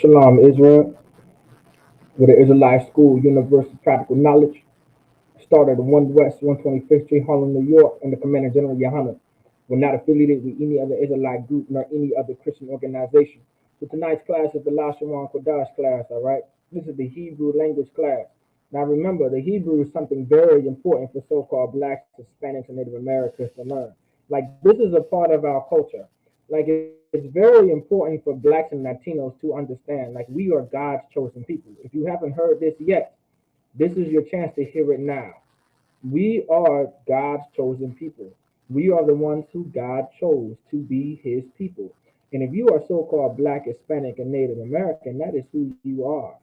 Shalom, Israel, with the Israelite School University Practical Knowledge, started at 1 West 125th Street, Harlem, New York, under Commander General Yohanan. We're not affiliated with any other Israelite group nor any other Christian organization. So tonight's class is the Lashawan Qadash class, all right? This is the Hebrew language class. Now remember, the Hebrew is something very important for so-called blacks, Hispanics, and Native Americans to learn. Like this is a part of our culture. Like it's very important for blacks and Latinos to understand. Like we are God's chosen people. If you haven't heard this yet, this is your chance to hear it now. We are God's chosen people. We are the ones who God chose to be his people. And if you are so called black, Hispanic, and Native American, that is who you are.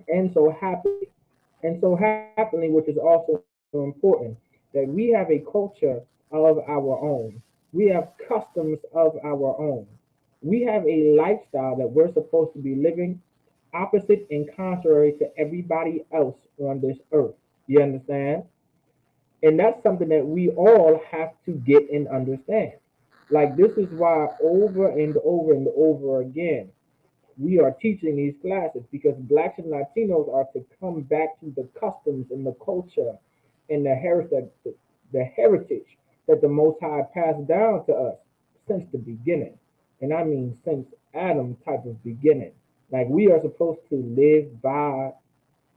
And so happily. And so happily, which is also important, that we have a culture of our own. We have customs of our own. We have a lifestyle that we're supposed to be living opposite and contrary to everybody else on this earth. You understand? And that's something that we all have to get and understand. Like this is why over and over and over again we are teaching these classes because blacks and Latinos are to come back to the customs and the culture and the heritage that the Most High passed down to us since the beginning. And I mean since Adam type of beginning. Like we are supposed to live by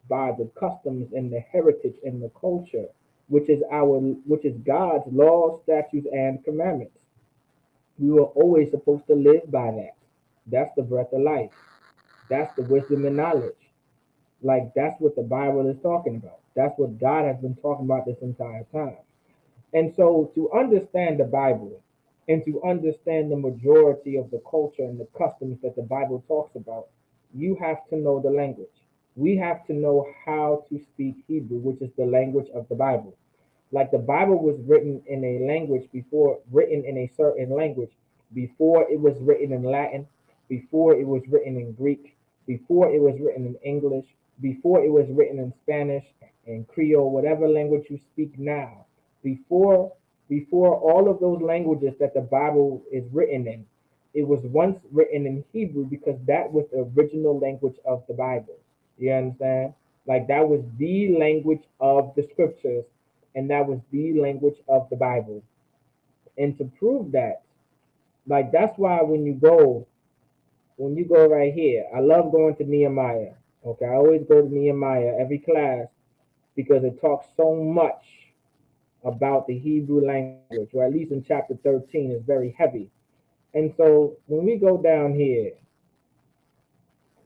the customs and the heritage and the culture, which is God's laws, statutes, and commandments. We were always supposed to live by that. That's the breath of life. That's the wisdom and knowledge. Like that's what the Bible is talking about. That's what God has been talking about this entire time. And so to understand the Bible and to understand the majority of the culture and the customs that the Bible talks about, you have to know the language. We have to know how to speak Hebrew, which is the language of the Bible. Like the Bible was written in a language before, written in a certain language before it was written in Latin, before it was written in Greek, before it was written in English, before it was written in Spanish and Creole, whatever language you speak now. Before before all of those languages that the Bible is written in, it was once written in Hebrew because that was the original language of the Bible. You understand? Like that was the language of the scriptures and that was the language of the Bible. And to prove that, like that's why when you go right here, I love going to Nehemiah. Okay, I always go to Nehemiah every class because it talks so much about the Hebrew language, or at least in chapter 13 is very heavy. And so when we go down here,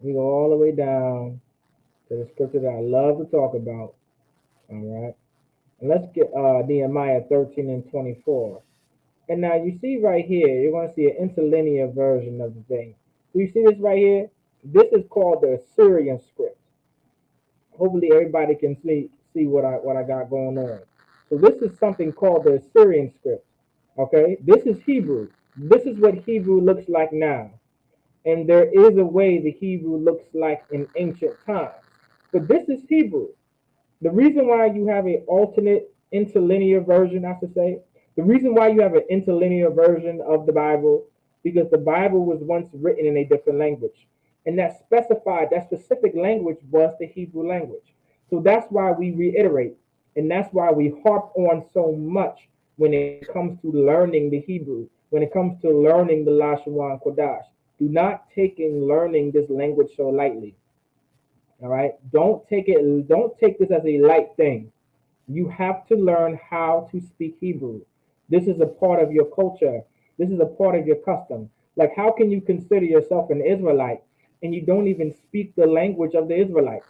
we go all the way down to the scripture that I love to talk about. All right. And let's get Nehemiah 13 and 24. And now you see right here, you're going to see an interlinear version of the thing. So you see this right here? This is called the Assyrian script. Hopefully everybody can see what I got going on. So this is something called the Assyrian script. Okay? This is Hebrew. This is what Hebrew looks like now. And there is a way the Hebrew looks like in ancient times. But this is Hebrew. The reason why you have an alternate interlinear version, I should say, the reason why you have an interlinear version of the Bible, because the Bible was once written in a different language. And that specific language was the Hebrew language. So that's why we reiterate, and that's why we harp on so much when it comes to learning the Hebrew, when it comes to learning the Lashawan Qadash. Do not take in learning this language so lightly. All right. Don't take this as a light thing. You have to learn how to speak Hebrew. This is a part of your culture. This is a part of your custom. Like how can you consider yourself an Israelite and you don't even speak the language of the Israelites?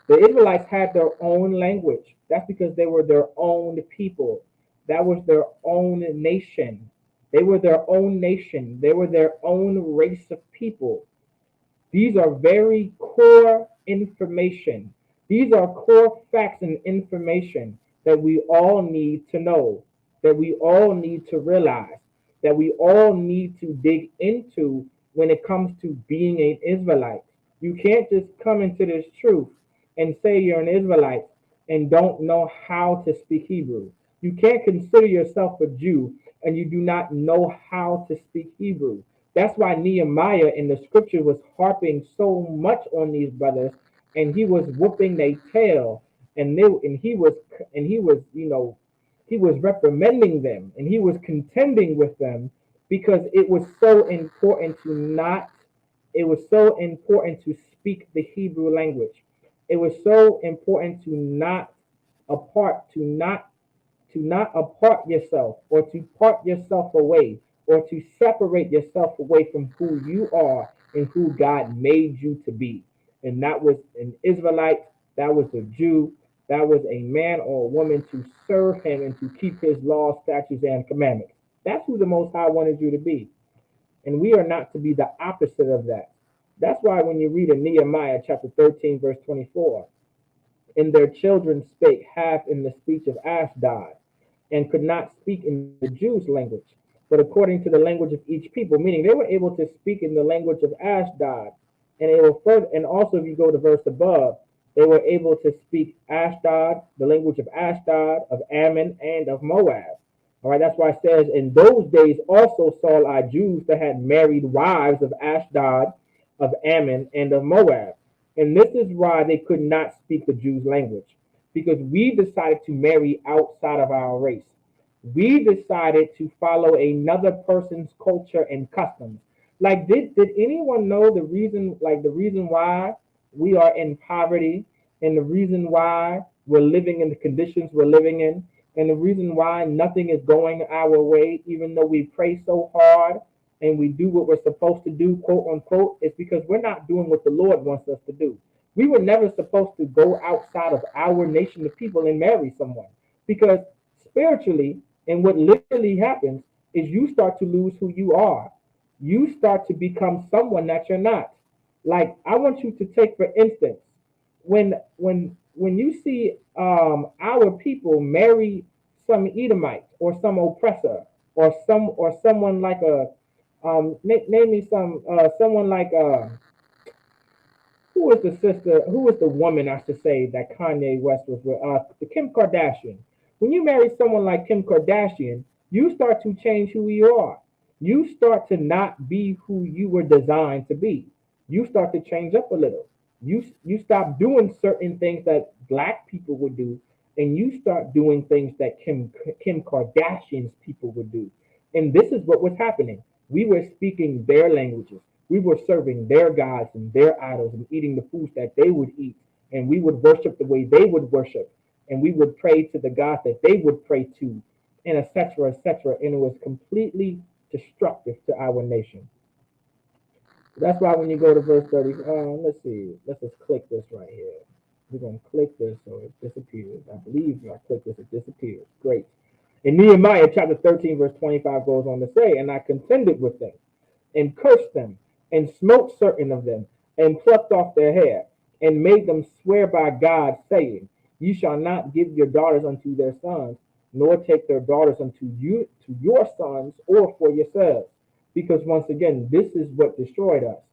The Israelites had their own language. That's because they were their own people. That was their own nation. They were their own nation. They were their own race of people. These are very core information. These are core facts and information that we all need to know, that we all need to realize, that we all need to dig into when it comes to being an Israelite. You can't just come into this truth and say you're an Israelite and don't know how to speak Hebrew. You can't consider yourself a Jew and you do not know how to speak Hebrew. That's why Nehemiah in the scripture was harping so much on these brothers, and he was whooping their tail, and he was he was reprimanding them, and he was contending with them because it was so important to not. It was so important to speak the Hebrew language. It was so important to not apart yourself or to part yourself away or to separate yourself away from who you are and who God made you to be. And that was an Israelite, that was a Jew, that was a man or a woman to serve him and to keep his laws, statutes, and commandments. That's who the Most High wanted you to be. And we are not to be the opposite of that. That's why when you read in Nehemiah chapter 13, verse 24, and their children spake half in the speech of Ashdod, and could not speak in the Jews' language, but according to the language of each people, meaning they were able to speak in the language of Ashdod. And they were further, and also if you go to verse above, they were able to speak Ashdod, the language of Ashdod, of Ammon, and of Moab. All right, that's why it says, in those days also saw I Jews that had married wives of Ashdod, of Ammon, and of Moab. And this is why they could not speak the Jews' language, because we decided to marry outside of our race. We decided to follow another person's culture and customs. Like, did anyone know the reason, like the reason why we are in poverty, and the reason why we're living in the conditions we're living in, and the reason why nothing is going our way, even though we pray so hard and we do what we're supposed to do, quote unquote, is because we're not doing what the Lord wants us to do. We were never supposed to go outside of our nation of people and marry someone, because spiritually, and what literally happens is you start to lose who you are. You start to become someone that you're not. Like, I want you to take for instance, when you see our people marry some Edomite or some oppressor or someone like a name me someone like who was the sister? Who was the woman? I should say that Kanye West was with. The Kim Kardashian. When you marry someone like Kim Kardashian, you start to change who you are. You start to not be who you were designed to be. You start to change up a little. You stop doing certain things that black people would do, and you start doing things that Kim Kardashian's people would do. And this is what was happening. We were speaking their languages. We were serving their gods and their idols and eating the foods that they would eat. And we would worship the way they would worship. And we would pray to the gods that they would pray to, and etc., etc. And it was completely destructive to our nation. That's why when you go to verse 30, let's see, let's just click this right here. We're going to click this so it disappears. I believe if I click this, it disappears. Great. In Nehemiah chapter 13, verse 25 goes on to say, and I contended with them and cursed them, and smote certain of them, and plucked off their hair, and made them swear by God, saying, ye shall not give your daughters unto their sons, nor take their daughters unto you to your sons, or for yourselves. Because once again, this is what destroyed us.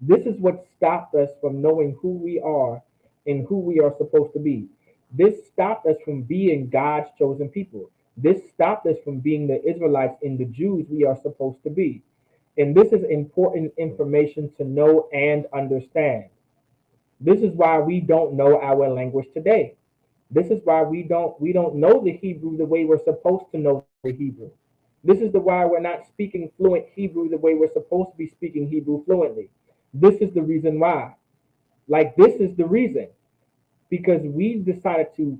This is what stopped us from knowing who we are and who we are supposed to be. This stopped us from being God's chosen people. This stopped us from being the Israelites and the Jews we are supposed to be. And this is important information to know and understand. This is why we don't know our language today. This is why we don't know the Hebrew the way we're supposed to know the Hebrew. This is the why we're not speaking fluent Hebrew the way we're supposed to be speaking Hebrew fluently. This is the reason why. Like, this is the reason, because we decided to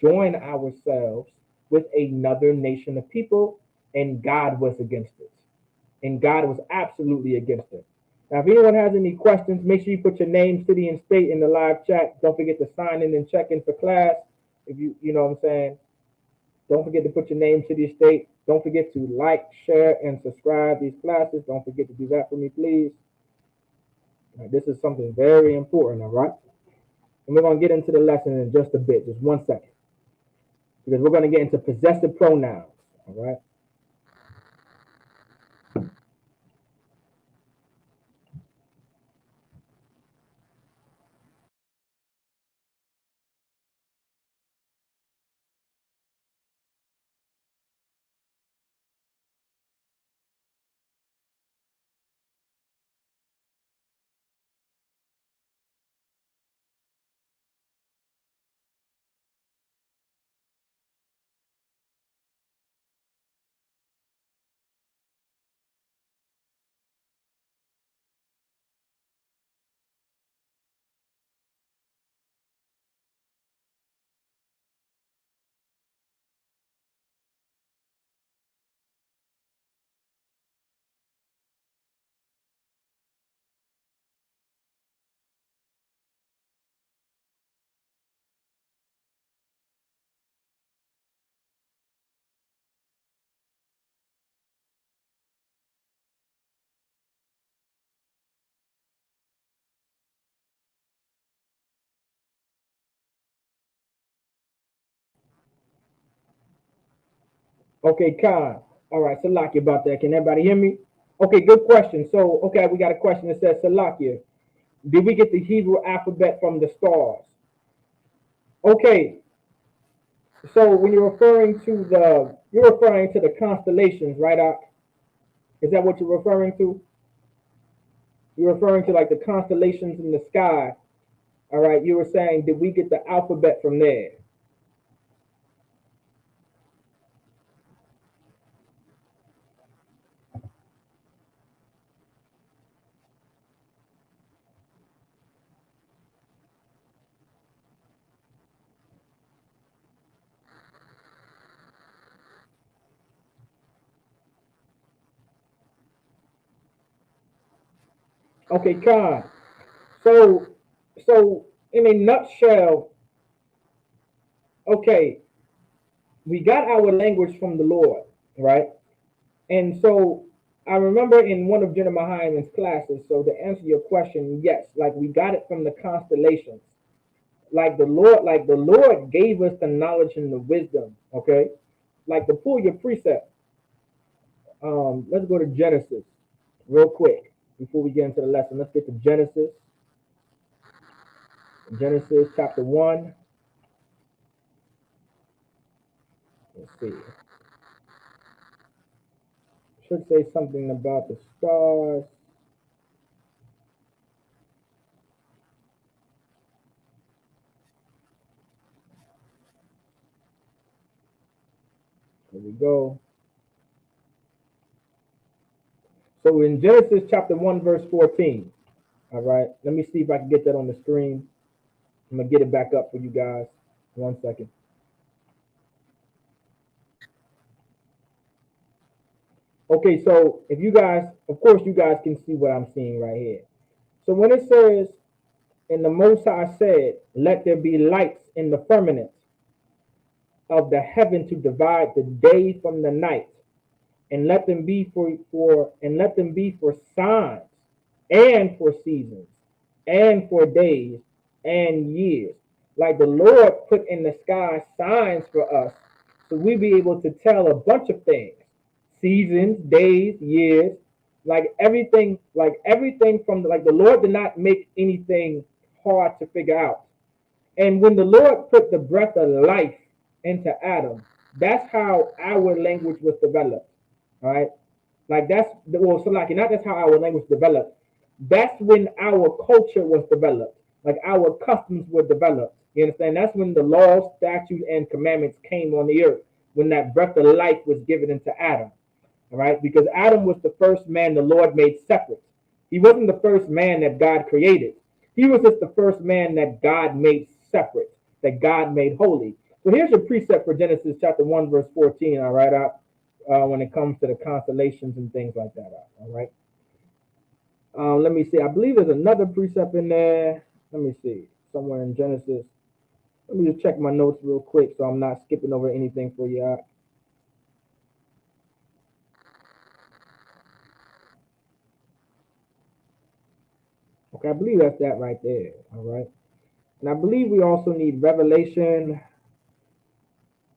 join ourselves with another nation of people, and God was against it. And God was absolutely against it. Now, if anyone has any questions, make sure you put your name, city, and state in the live chat. Don't forget to sign in and check in for class. If you know what I'm saying. Don't forget to put your name, city, and state. Don't forget to like, share, and subscribe these classes. Don't forget to do that for me, please. Now, this is something very important, all right? And we're going to get into the lesson in just a bit, just 1 second, because we're going to get into possessive pronouns, all right? Okay, Khan. All right, Salakia about that. Can everybody hear me? Okay, good question. So, okay, we got a question that says, Salakia, did we get the Hebrew alphabet from the stars? Okay, so when you're referring to the constellations, right? Is that what you're referring to? You're referring to like the constellations in the sky. All right, you were saying, did we get the alphabet from there? Okay, Khan. So, so in a nutshell, okay, we got our language from the Lord, right? And so I remember in one of Jenna Mahaiman's classes, so to answer your question, yes, like we got it from the constellations. Like the Lord gave us the knowledge and the wisdom, okay? Like to pull your precept, let's go to Genesis real quick before we get into the lesson. Let's get to Genesis chapter 1. Let's see. Should say something about the stars. Here we go. So in Genesis chapter 1, verse 14. All right. Let me see if I can get that on the screen. I'm going to get it back up for you guys. 1 second. Okay, so if you guys, of course, you guys can see what I'm seeing right here. So when it says, and the Most High said, let there be lights in the firmament of the heaven to divide the day from the night, and let them be for signs and for seasons and for days and years. Like the Lord put in the sky signs for us, so we be able to tell a bunch of things, seasons, days, years, like everything from like the Lord did not make anything hard to figure out. And when the Lord put the breath of life into Adam, that's how our language was developed. All right. Like that's well, so like not just how our language developed. That's when our culture was developed. Like our customs were developed. You understand? That's when the laws, statutes, and commandments came on the earth. When that breath of life was given into Adam. All right, because Adam was the first man the Lord made separate. He wasn't the first man that God created. He was just the first man that God made separate, that God made holy. So here's your precept for Genesis chapter 1, verse 14, all right, when it comes to the constellations and things like that, all right? Let me see. I believe there's another precept in there. Let me see. Somewhere in Genesis. Let me just check my notes real quick so I'm not skipping over anything for you. Okay, I believe that's that right there, all right? And I believe we also need Revelation.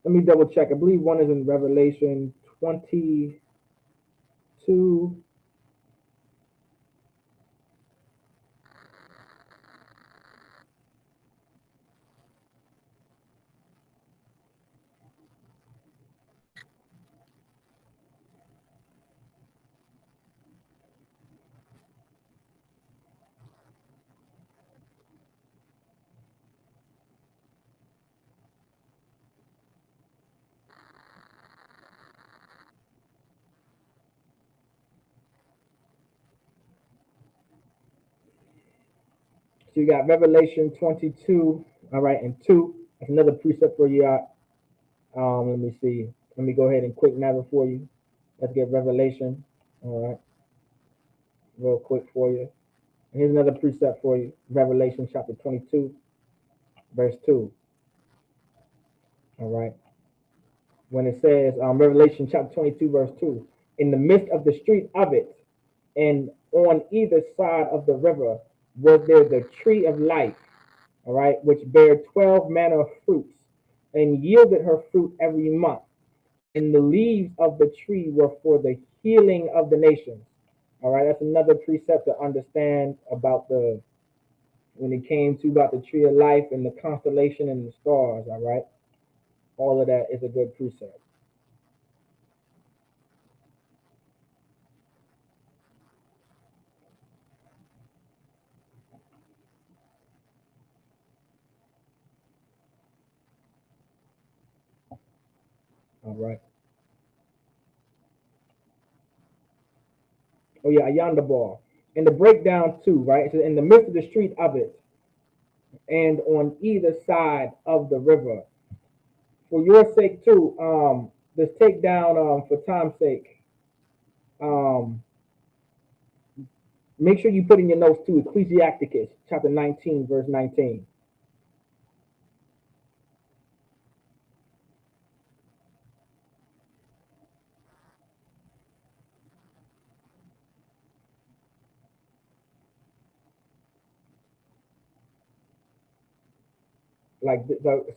Let me double check. I believe one is in Revelation 22. So you got Revelation 22, all right, and 2. That's another precept for you. Let me see. Let me go ahead and quick nab it for you. Let's get Revelation, all right, real quick for you. And here's another precept for you. Revelation chapter 22, verse 2, all right. When it says, Revelation chapter 22, verse 2, in the midst of the street of it, and on either side of the river was there the tree of life, all right, which bare 12 manner of fruits, and yielded her fruit every month. and the leaves of the tree were for the healing of the nations. All right, that's another precept to understand about the when it came to about the tree of life and the constellation and the stars. All right, all of that is a good precept. All right. Oh yeah, a yonder ball. And the breakdown too, right? So in the midst of the street of it, and on either side of the river. For your sake too, let's take down for time's sake. Um, make sure you put in your notes too, Ecclesiasticus chapter 19, verse 19. Like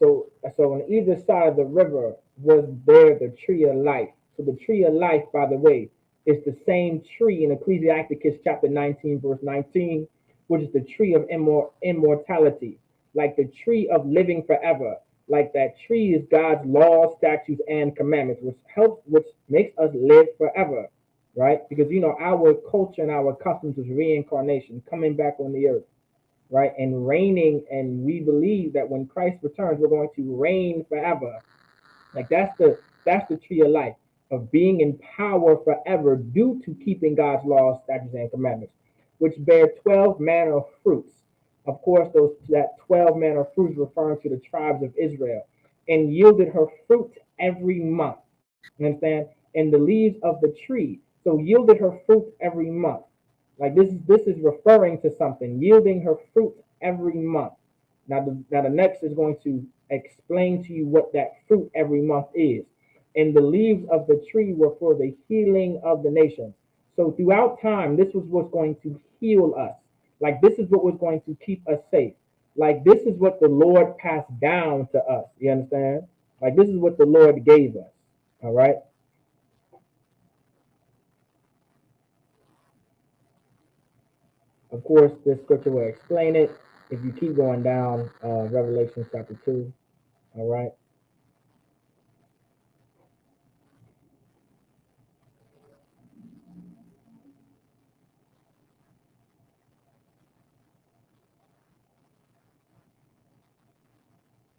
so on either side of the river was there the tree of life. So the tree of life, by the way, is the same tree in Ecclesiasticus chapter 19 verse 19, which is the tree of immortality, like the tree of living forever. Like that tree is God's laws, statutes, and commandments, which makes us live forever, right? Because our culture and our customs is reincarnation, coming back on the earth, right? And reigning, and we believe that when Christ returns, we're going to reign forever. Like that's the tree of life, of being in power forever due to keeping God's laws, statutes, and commandments, which bear 12 manner of fruits. Of course, those that 12 manner of fruits referring to the tribes of Israel, and yielded her fruit every month. You understand? And the leaves of the tree. So yielded her fruit every month. Like this is referring to something, yielding her fruit every month. Now the next is going to explain to you what that fruit every month is. And the leaves of the tree were for the healing of the nations. So throughout time, this was what's going to heal us. Like this is what was going to keep us safe. Like this is what the Lord passed down to us. You understand? Like this is what the Lord gave us. All right. Of course, this scripture will explain it. If you keep going down, Revelation chapter 2, all right?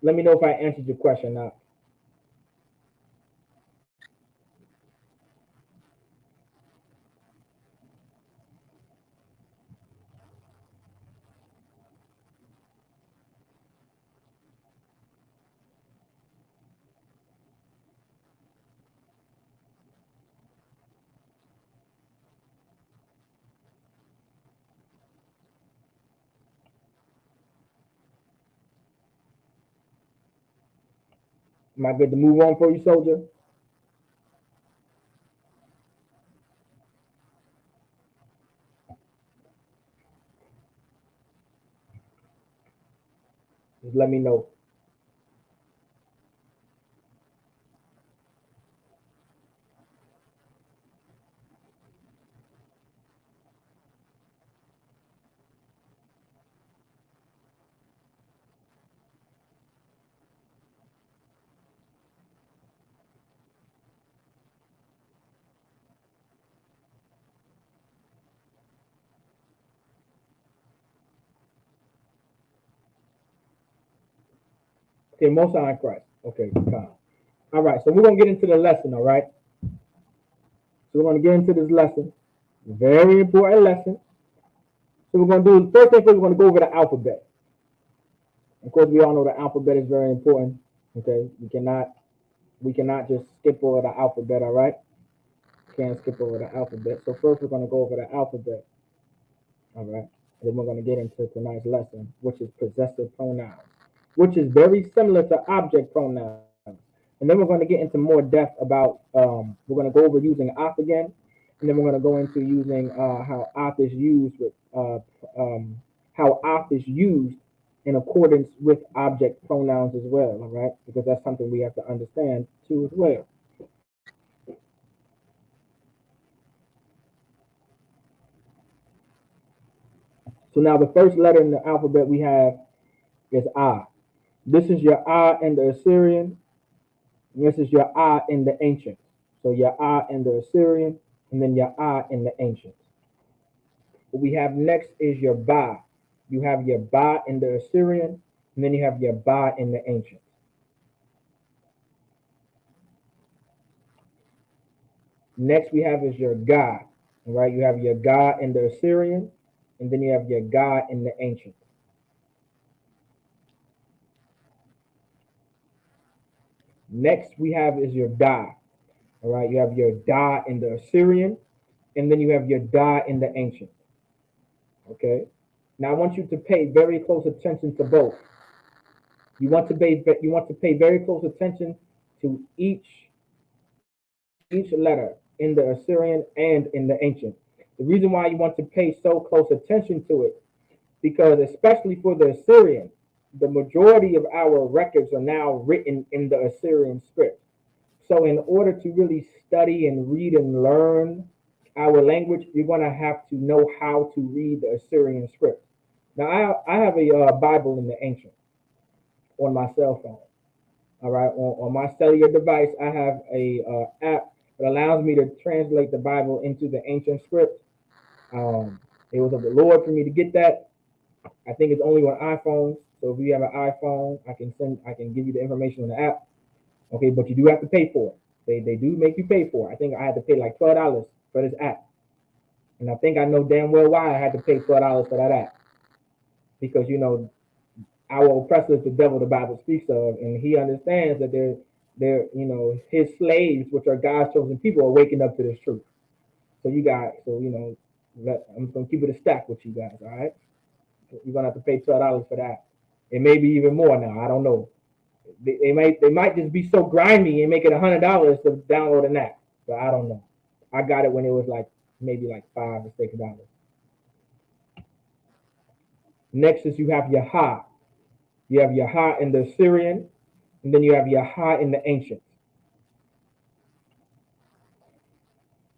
Let me know if I answered your question. Now, am I good to move on for you, soldier? Just let me know. Okay, most high in Christ. Okay, fine. All right, so we're going to get into the lesson, all right? So we're going to get into this lesson. Very important lesson. So we're going to do, first thing first, we're going to go over the alphabet. Of course, we all know the alphabet is very important. Okay, we cannot just skip over the alphabet, all right? Can't skip over the alphabet. So first we're going to go over the alphabet. All right. And then we're going to get into tonight's lesson, which is possessive pronouns, which is very similar to object pronouns. And then we're going to get into more depth about, we're going to go over using off again. And then we're going to go into using how off is used with, how off is used in accordance with object pronouns as well. All right. Because that's something we have to understand too as well. So now the first letter in the alphabet we have is I. This is your I in the Assyrian. And this is your I in the ancient. So your I in the Assyrian, and then your I in the ancient. What we have next is your Ba. You have your Ba in the Assyrian, and then you have your Ba in the ancient. Next we have is your Ga. All right, you have your Ga in the Assyrian, and then you have your Ga in the ancient. Next we have is your Da. All right, you have your Da in the Assyrian, and then you have your Da in the ancient. Okay. Now I want you to pay very close attention to both. You want to pay very close attention to each letter in the Assyrian and in the ancient. The reason why you want to pay so close attention to it, because especially for the Assyrian, the majority of our records are now written in the Assyrian script. So in order to really study and read and learn our language, you're going to have to know how to read the Assyrian script. Now, I have a Bible in the ancient on my cell phone. All right, on my cellular device, I have a app that allows me to translate the Bible into the ancient script. Um, it was of the Lord for me to get that. I think it's only on iPhones. So if you have an iPhone, I can give you the information on the app. Okay, but you do have to pay for it. They do make you pay for it. I think I had to pay like $12 for this app, and I think I know damn well why I had to pay $12 for that app, because our oppressor is the devil the Bible speaks of, and he understands that they're his slaves, which are God's chosen people, are waking up to this truth. So I'm just gonna keep it a stack with you guys. All right, you're gonna have to pay $12 for that. It may be even more now. I don't know. They might just be so grimy and make it $100 to download an app, but I don't know. I got it when it was like maybe like $5 or $6. Next is you have your ha. You have your ha in the Syrian, and then you have your ha in the ancient.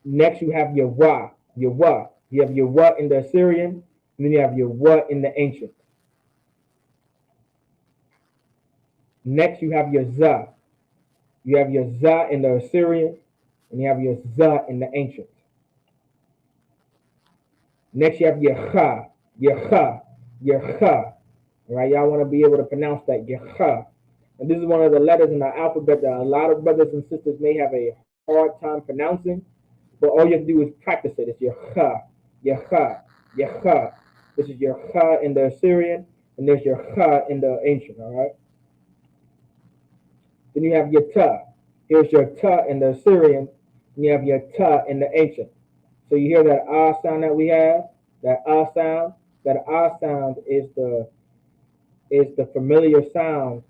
Next you have your wa, your wa. You have your wa in the Assyrian, and then you have your wa in the ancient. Next you have your za. You have your za in the Assyrian, and you have your za in the ancient. Next you have your cha, your cha, your cha. All right, y'all want to be able to pronounce that, your cha. And this is one of the letters in the alphabet that a lot of brothers and sisters may have a hard time pronouncing, but all you have to do is practice it. It's your cha, your cha, your cha. This is your cha in the Assyrian, and there's your cha in the ancient, all right? Then you have your ta. Here's your ta in the Assyrian, and you have your ta in the ancient. So you hear that ah sound that we have, that ah sound. That ah sound is the familiar sound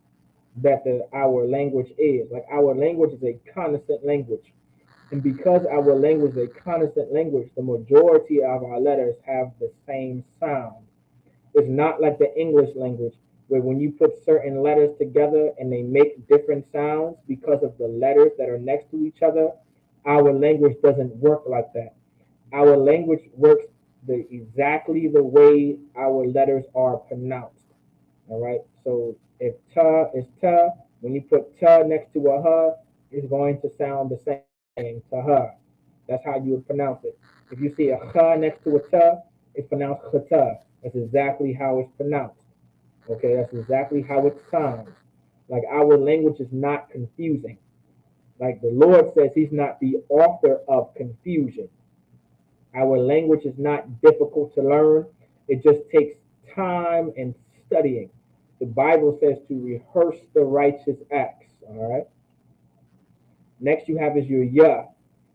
that our language is. Like our language is a consonant language. And because our language is a consonant language, the majority of our letters have the same sound. It's not like the English language, where when you put certain letters together and they make different sounds because of the letters that are next to each other, our language doesn't work like that. Our language works exactly the way our letters are pronounced. All right. So if ta is ta, when you put ta next to a ha, it's going to sound the same, ta ha. That's how you would pronounce it. If you see a ha next to a ta, it's pronounced chata. That's exactly how it's pronounced. Okay, that's exactly how it sounds. Like our language is not confusing. Like the Lord says, He's not the author of confusion. Our language is not difficult to learn. It just takes time and studying. The Bible says to rehearse the righteous acts. All right. Next, you have is your ya.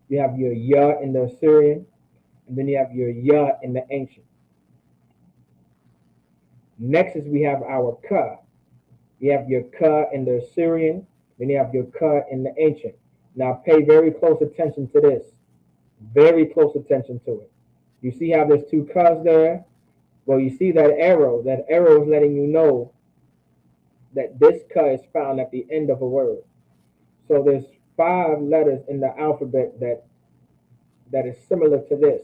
You have your ya in the Assyrian, and then you have your ya in the ancient. Next is we have our ka. You have your ka in the Assyrian, then you have your ka in the ancient. Now, pay very close attention to this. Very close attention to it. You see how there's two ka's there? Well, you see that arrow. That arrow is letting you know that this ka is found at the end of a word. So there's 5 letters in the alphabet that is similar to this.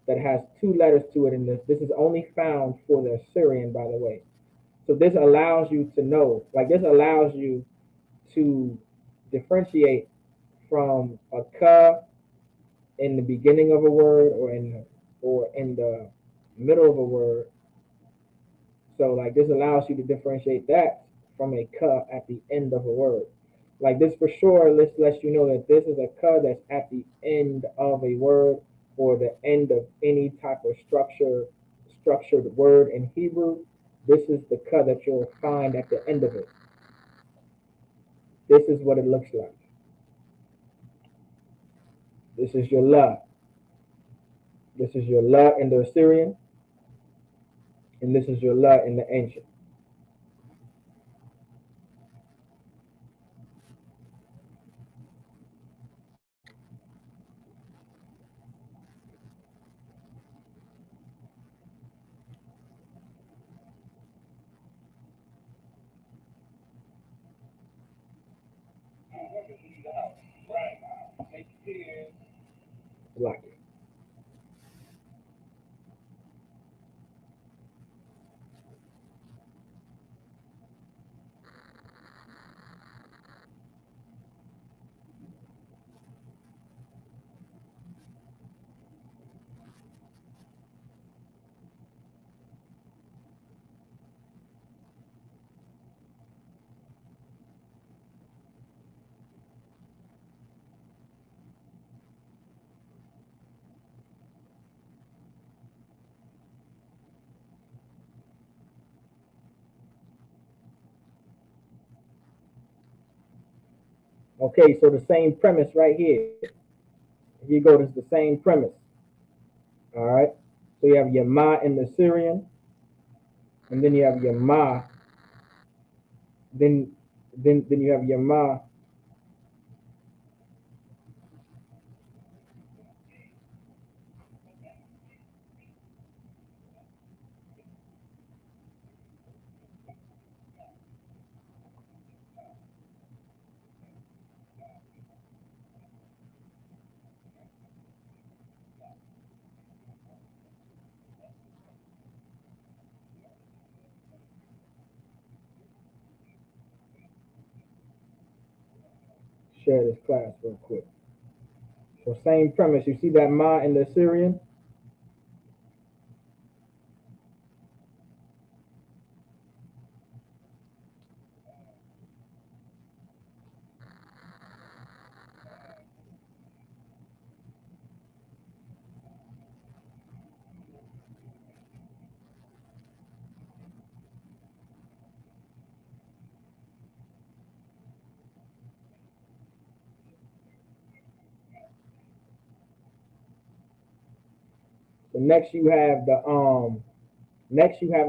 that has two letters to it, and this is only found for the Assyrian, by the way. So this allows you to know, like this allows you to differentiate from a ka in the beginning of a word or in the middle of a word. So like this allows you to differentiate that from a ka at the end of a word. Like this for sure, this lets you know that this is a ka that's at the end of a word or the end of any type of structured word in Hebrew. This is the ka that you'll find at the end of it. This is what it looks like. This is your la. This is your la in the Assyrian, and this is your la in the ancient. Like it. Okay, so the same premise right here. Here you go, this is the same premise. All right. So you have your ma in the Syrian, and then you have your ma. Then then you have your ma. Share this class real quick. So same premise. You see that ma in the Syrian? So next you have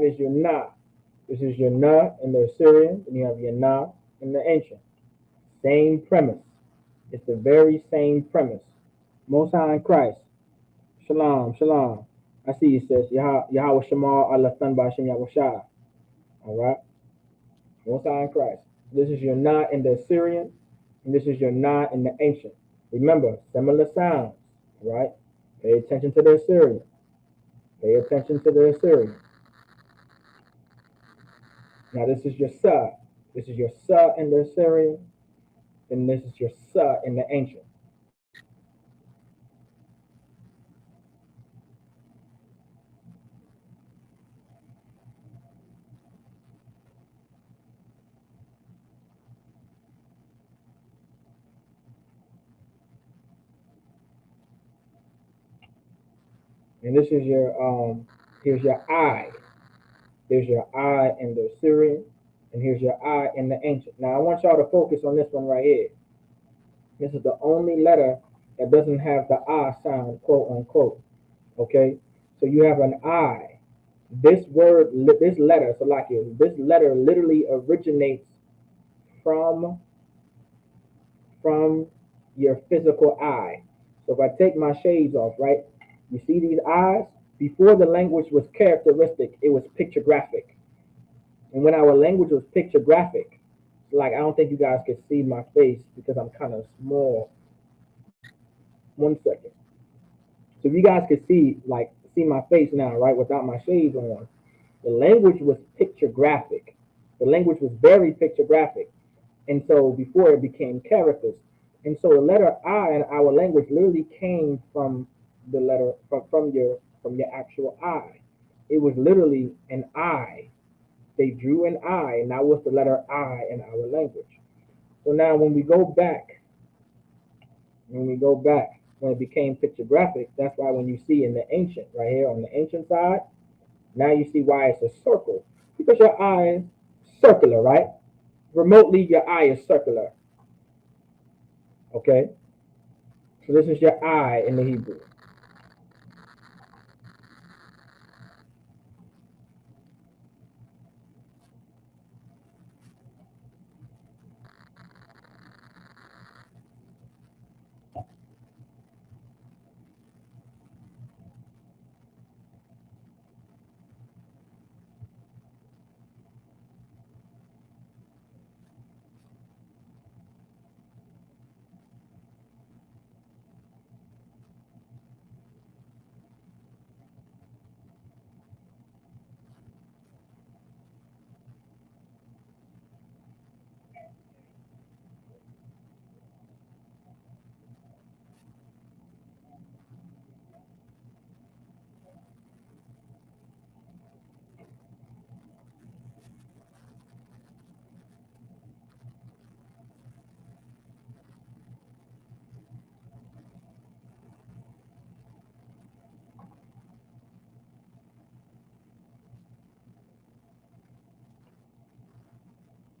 is your na. This is your na in the Assyrian, and you have your na in the ancient. Same premise. It's the very same premise. Most High in Christ. Shalom, shalom. I see you, sis. Yahweh Shema Allah Thun Bashim Yahweh Shah. All right. Most High in Christ. This is your na in the Assyrian, and this is your na in the ancient. Remember, similar sounds, right? Pay attention to the Assyrian. Pay attention to the Assyrian. Now this is your sa. This is your sa in the Assyrian, and this is your sa in the ancient. And this is your here's your I. There's your I in the Assyrian, and here's your I in the ancient. Now I want y'all to focus on this one right here. This is the only letter that doesn't have the I sound, quote unquote. Okay, so you have an I. This word, this letter, so like this letter literally originates from from your physical eye. So if I take my shades off, right, you see these eyes? Before the language was characteristic, it was pictographic. And when our language was pictographic, like I don't think you guys can see my face because I'm kind of small. 1 second. So if you guys could see my face now, right, without my shades on, the language was pictographic. The language was very pictographic. And so before it became characters. And so the letter I in our language literally came from the letter from your actual I. It was literally an I. They drew an I, and that was the letter I in our language. So now when it became pictographic, that's why when you see in the ancient, right here on the ancient side, now you see why it's a circle. Because your eye is circular, right? Remotely, your eye is circular. Okay? So this is your eye in the Hebrew.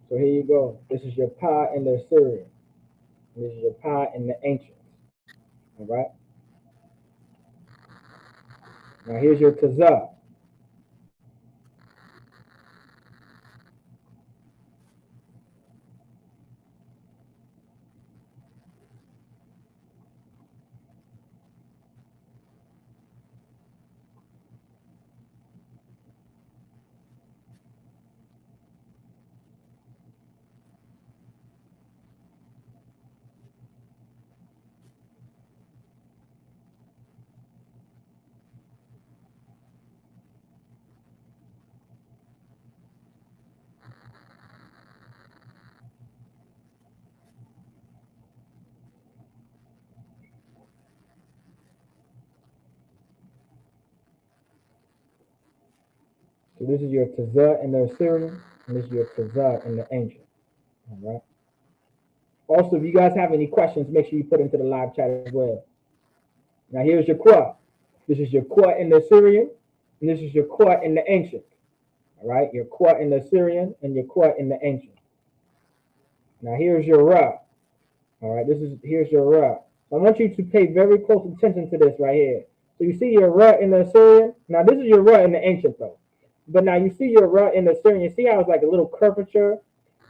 So here you go. This is your pi in the Assyrian. This is your pi in the ancients. All right? Now here's your tazah. So this is your tazah in the Assyrian, and this is your tazah in the ancient. All right? Also, if you guys have any questions, make sure you put into the live chat as well. Now here's your qua. This is your qua in the Assyrian, and this is your qua in the ancient. All right, your qua in the Assyrian and your qua in the ancient. Now here's your ra. All right, here's your ra. So I want you to pay very close attention to this right here. So you see your ra in the Assyrian. Now this is your ra in the ancient though. But now you see your ra in the Assyrian. You see how it's like a little curvature.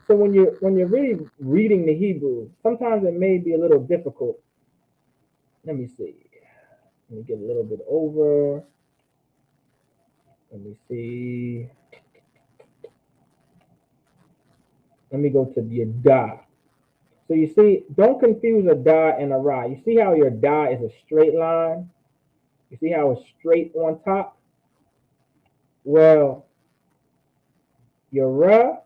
So when you're really reading the Hebrew, sometimes it may be a little difficult. Let me see. Let me get a little bit over. Let me see. Let me go to the da. So you see, don't confuse a da and a ra. You see how your da is a straight line? You see how it's straight on top? Well, your ra,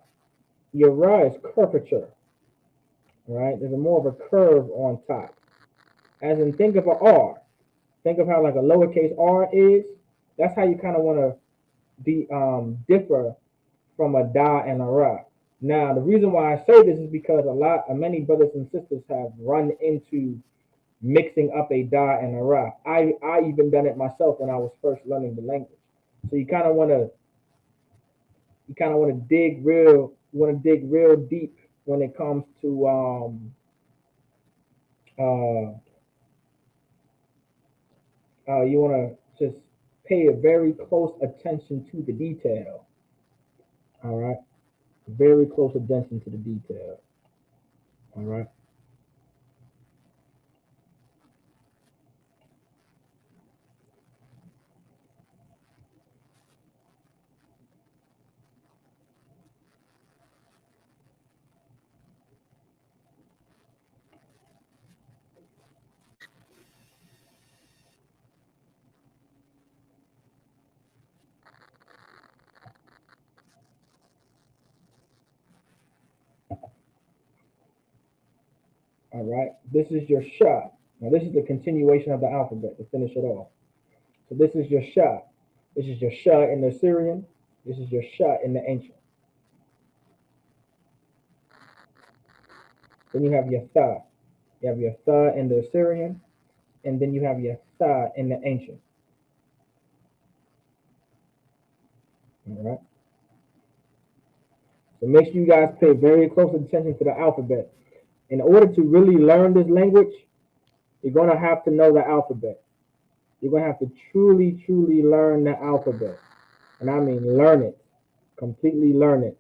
your ra is curvature. Right? There's a more of a curve on top. As in, think of a R. Think of how like a lowercase r is. That's how you kind of want to differ from a da and a ra. Now, the reason why I say this is because many brothers and sisters have run into mixing up a da and a ra. I even done it myself when I was first learning the language. So you want to dig real deep when it comes to uh, you want to just pay a very close attention to the detail. All right, very close attention to the detail. All right. All right. This is your sha. Now this is the continuation of the alphabet to finish it off. So this is your sha. This is your sha in the Syrian. This is your sha in the ancient. Then you have your tha. You have your tha in the Syrian, and then you have your tha in the ancient. All right. So make sure you guys pay very close attention to the alphabet. In order to really learn this language, you're going to have to know the alphabet. You're going to have to truly, truly learn the alphabet. And I mean learn it, completely learn it.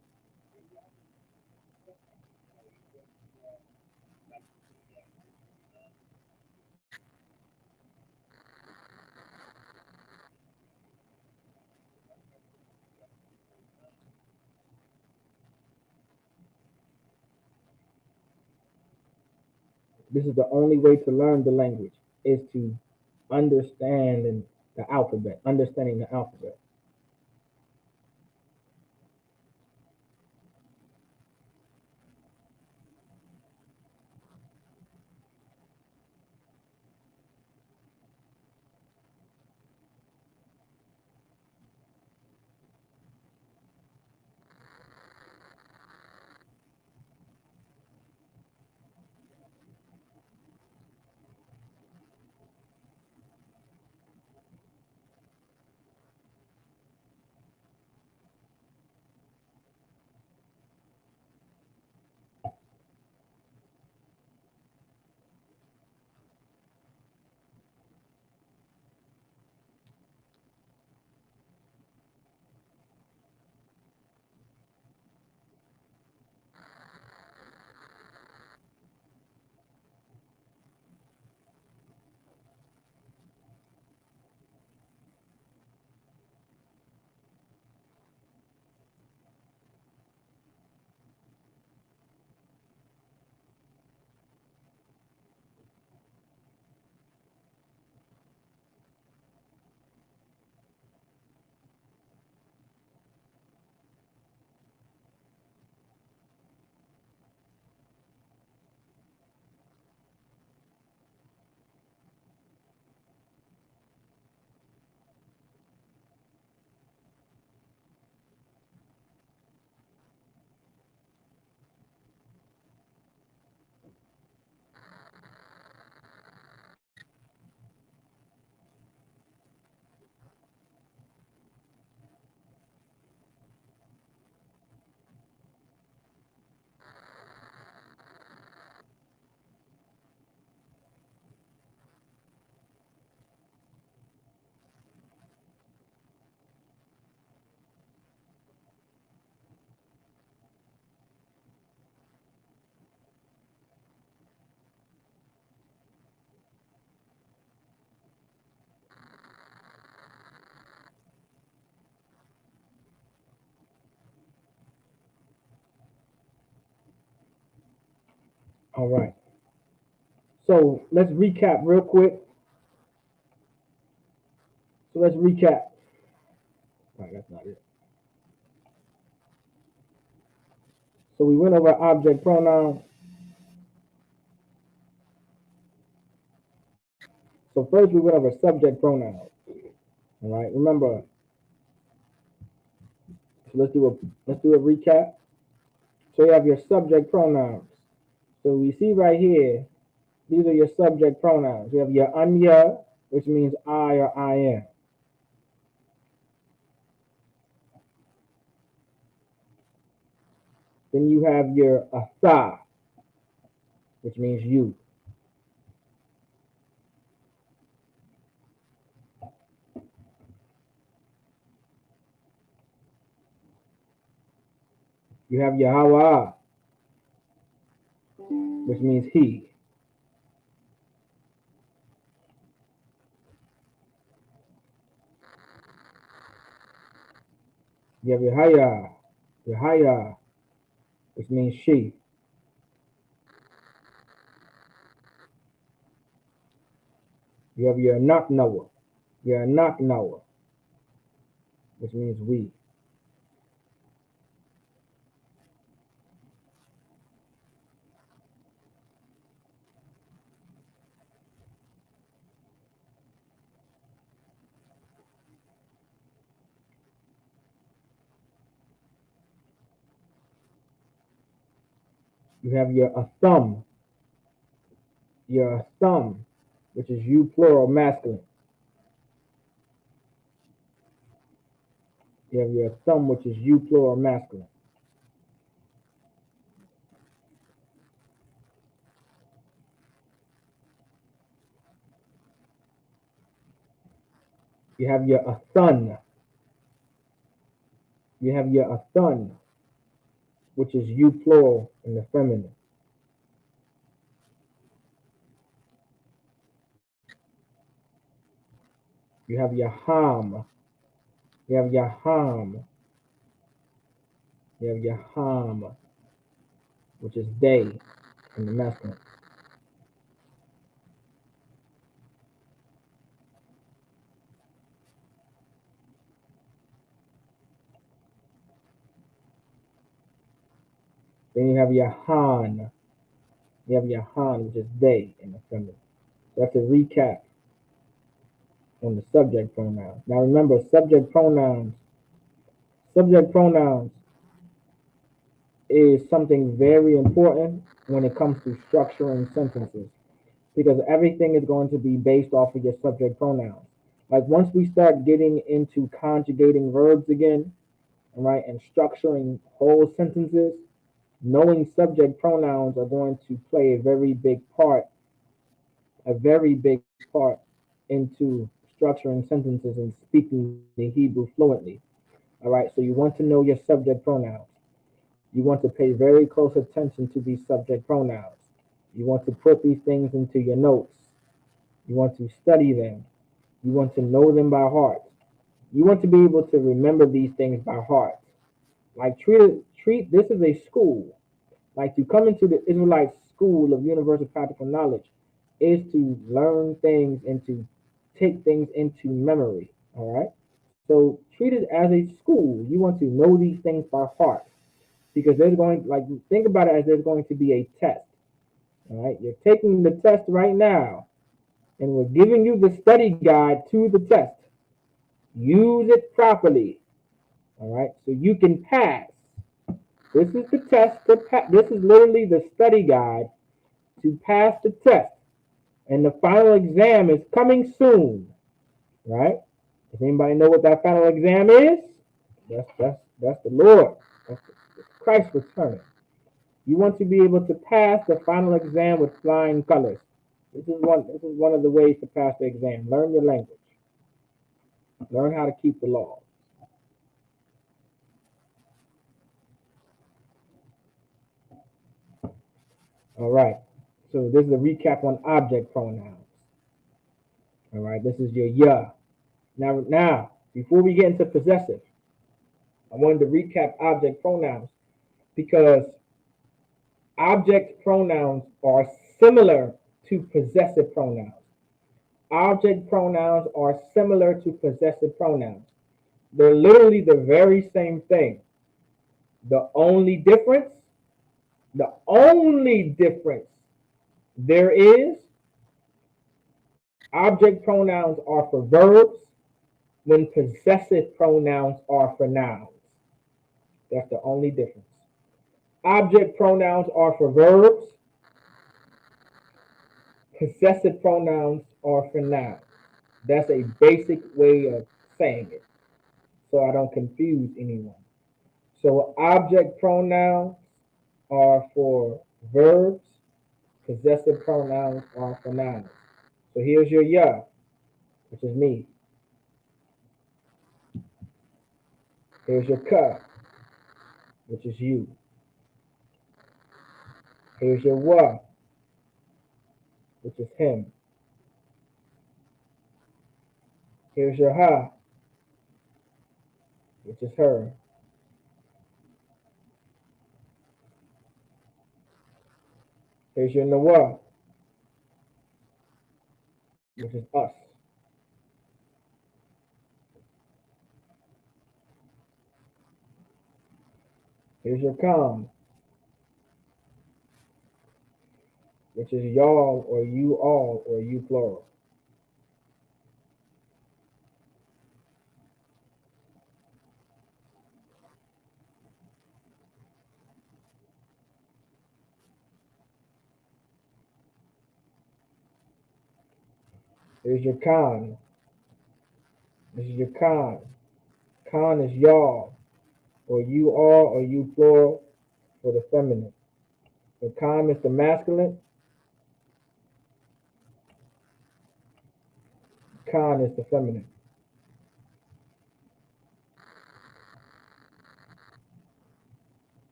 This is the only way to learn the language is to understand the alphabet, understanding the alphabet. All right. So let's recap real quick. So let's recap. All right, that's not it. So we went over object pronouns. So first we went over subject pronouns. All right. Remember. So let's do a recap. So you have your subject pronouns. So we see right here, these are your subject pronouns. You have your anya, which means I or I am. Then you have your asa, which means you. You have your hawa, which means he. You have your haya, which means she. You have your knock knower, which means we. You have your your thumb, which is you plural masculine. You have your thumb, which is you plural masculine. You have your athun. You have your athun, which is you plural in the feminine. You have your ham. You have your ham. You have your ham, which is they in the masculine. Then you have your han. You have your han, which is they in the feminine. So that's a recap on the subject pronouns. Now remember, subject pronouns is something very important when it comes to structuring sentences because everything is going to be based off of your subject pronouns. Like once we start getting into conjugating verbs again, all right, and structuring whole sentences, knowing subject pronouns are going to play a very big part into structuring sentences and speaking the Hebrew fluently. All right, so you want to know your subject pronouns. You want to pay very close attention to these subject pronouns. You want to put these things into your notes. You want to study them. You want to know them by heart. You want to be able to remember these things by heart. Like treat this as a school. Like to come into the Israelite school of universal practical knowledge is to learn things and to take things into memory. All right. So treat it as a school. You want to know these things by heart because there's going like think about it as there's going to be a test. All right. You're taking the test right now, and we're giving you the study guide to the test. Use it properly. All right. So you can pass. This is the test. This is literally the study guide to pass the test. And the final exam is coming soon, right? Does anybody know what that final exam is? That's the Lord. That's Christ returning. You want to be able to pass the final exam with flying colors. This is one of the ways to pass the exam. Learn your language. Learn how to keep the law. All right. So this is a recap on object pronouns. All right. This is your yeah. Now, before we get into possessive, I wanted to recap object pronouns because object pronouns are similar to possessive pronouns. Object pronouns are similar to possessive pronouns. They're literally the very same thing. The only difference, the only difference there is, object pronouns are for verbs when possessive pronouns are for nouns. That's the only difference. Object pronouns are for verbs. Possessive pronouns are for nouns. That's a basic way of saying it so I don't confuse anyone. So object pronouns are for verbs. Possessive pronouns are for nouns. So here's your ya, which is me. Here's your ka, which is you. Here's your wa, which is him. Here's your ha, which is her. Here's your nawa, which is us. Here's your kam, which is y'all or you all or you plural. Here's your Khan. This is your Khan. Khan is y'all, or you are, or you plural for the feminine. So Khan is the masculine. Khan is the feminine.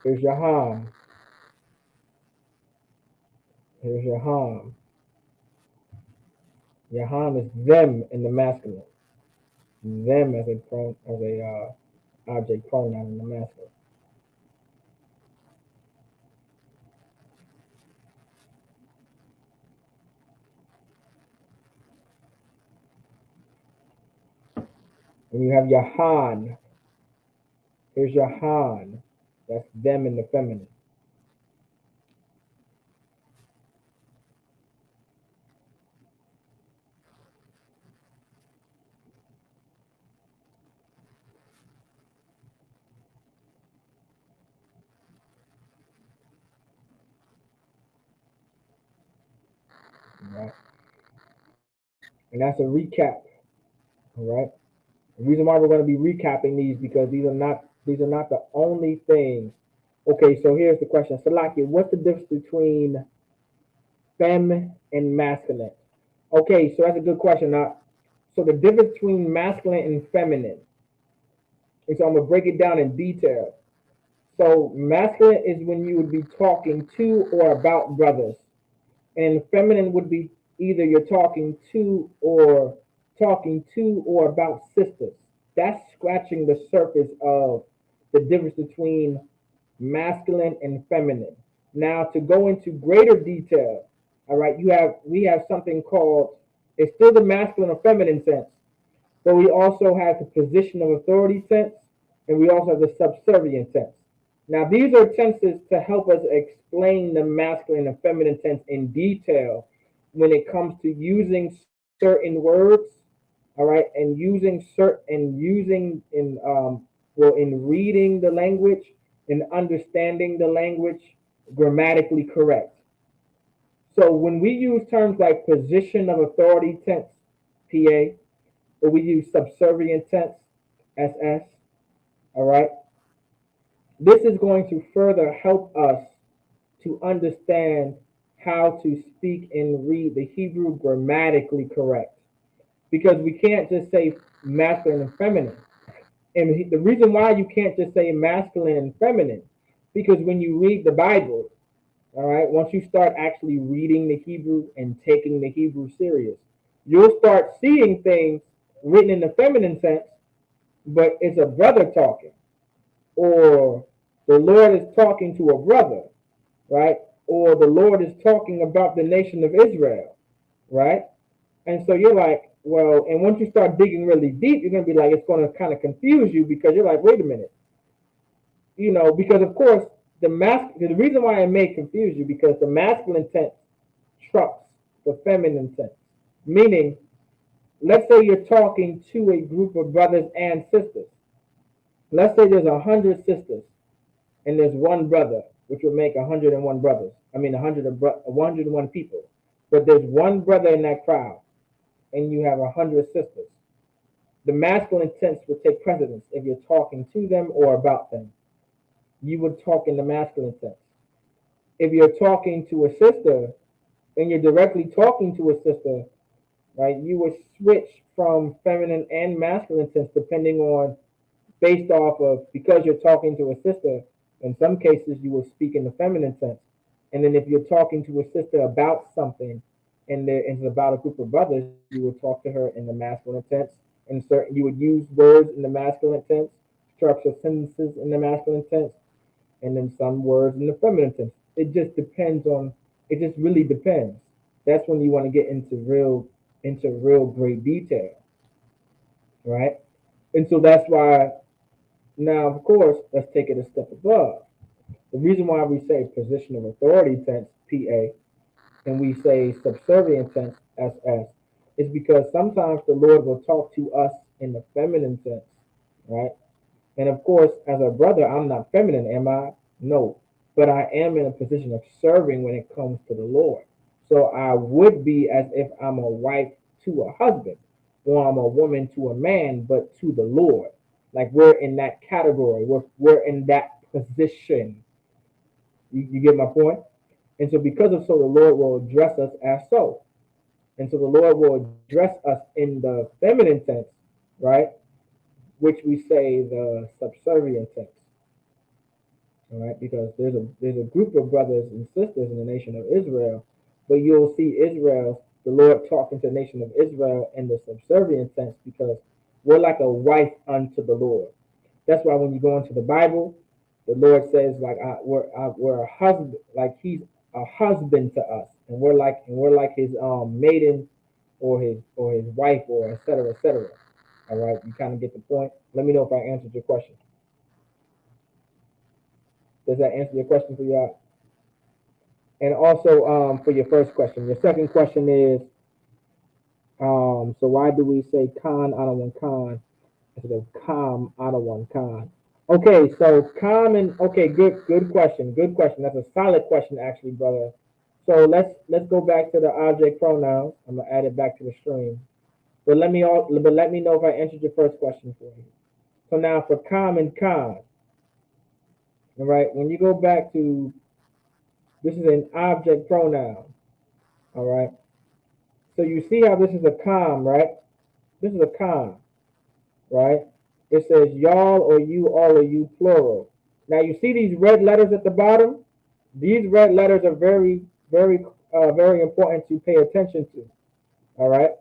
Here's your Ham. Here's your Ham. Your Ham is them in the masculine. Them as a object pronoun in the masculine. And you have your Han. Here's your Han. That's them in the feminine. Right? And that's a recap. All right. The reason why we're going to be recapping these because these are not the only things. Okay, so here's the question. Salaki, what's the difference between fem and masculine? Okay, so that's a good question. Now, so the difference between masculine and feminine. And so I'm gonna break it down in detail. So masculine is when you would be talking to or about brothers, and feminine would be either you're talking to or about sisters. That's scratching the surface of the difference between masculine and feminine. Now to go into greater detail, all right, we have something called, it's still the masculine or feminine sense, but we also have the position of authority tense, and we also have the subservient tense. Now, these are tenses to help us explain the masculine and feminine tense in detail when it comes to using certain words, all right, and using certain using in in reading the language and understanding the language grammatically correct. So when we use terms like position of authority tense, PA, or we use subservient tense, SS, all right, this is going to further help us to understand how to speak and read the Hebrew grammatically correct. Because we can't just say masculine and feminine. And the reason why you can't just say masculine and feminine, because when you read the Bible, all right, once you start actually reading the Hebrew and taking the Hebrew serious, you'll start seeing things written in the feminine sense, but it's a brother talking, or the Lord is talking to a brother, right? Or the Lord is talking about the nation of Israel, right? And so you're like, well, and once you start digging really deep, you're going to be like, it's going to kind of confuse you because you're like, wait a minute, because of course the reason why it may confuse you because the masculine tense trumps the feminine tense, meaning, let's say you're talking to a group of brothers and sisters. Let's say there's 100 sisters and there's one brother, which would make 101 brothers. I mean, 101 people. But there's one brother in that crowd, and you have 100 sisters. The masculine tense would take precedence if you're talking to them or about them. You would talk in the masculine tense. If you're talking to a sister and you're directly talking to a sister, right, you would switch from feminine and masculine tense depending on based off of because you're talking to a sister. In some cases, you will speak in the feminine sense, and then if you're talking to a sister about something, and it's about a group of brothers, you would talk to her in the masculine tense. And certain you would use words in the masculine tense, structure sentences in the masculine tense, and then some words in the feminine tense. It just depends on. It just really depends. That's when you want to get into real great detail, right? And so that's why now, of course, let's take it a step above. The reason why we say position of authority tense, PA, and we say subservient tense, SS, is because sometimes the Lord will talk to us in the feminine sense, right? And of course, as a brother, I'm not feminine, am I? No. But I am in a position of serving when it comes to the Lord. So I would be as if I'm a wife to a husband, or I'm a woman to a man, but to the Lord. Like we're in that category, we're in that position. You get my point? And so, because of so, the Lord will address us as so. And so, the Lord will address us in the feminine tense, right? Which we say the subservient tense. All right, because there's a group of brothers and sisters in the nation of Israel, but you'll see Israel, the Lord talking to the nation of Israel in the subservient sense because we're like a wife unto the Lord. That's why when you go into the Bible, the Lord says like we're a husband, like He's a husband to us, and we're like His maiden or his wife or et cetera, et cetera. All right, you kind of get the point. Let me know if I answered your question. Does that answer your question for y'all? And also for your first question. Your second question is so why do we say Khan Anawan Khan instead of Kam Anawan Khan? Okay, so common. Okay, good question. Good question. That's a solid question, actually, brother. So let's go back to the object pronouns. I'm gonna add it back to the stream. But let me know if I answered your first question for you. So now for common Khan, all right. When you go back to this is an object pronoun, all right. So you see how this is a com, right? This is a com, right? It says y'all or you, all or you, plural. Now you see these red letters at the bottom? These red letters are very important to pay attention to. All right.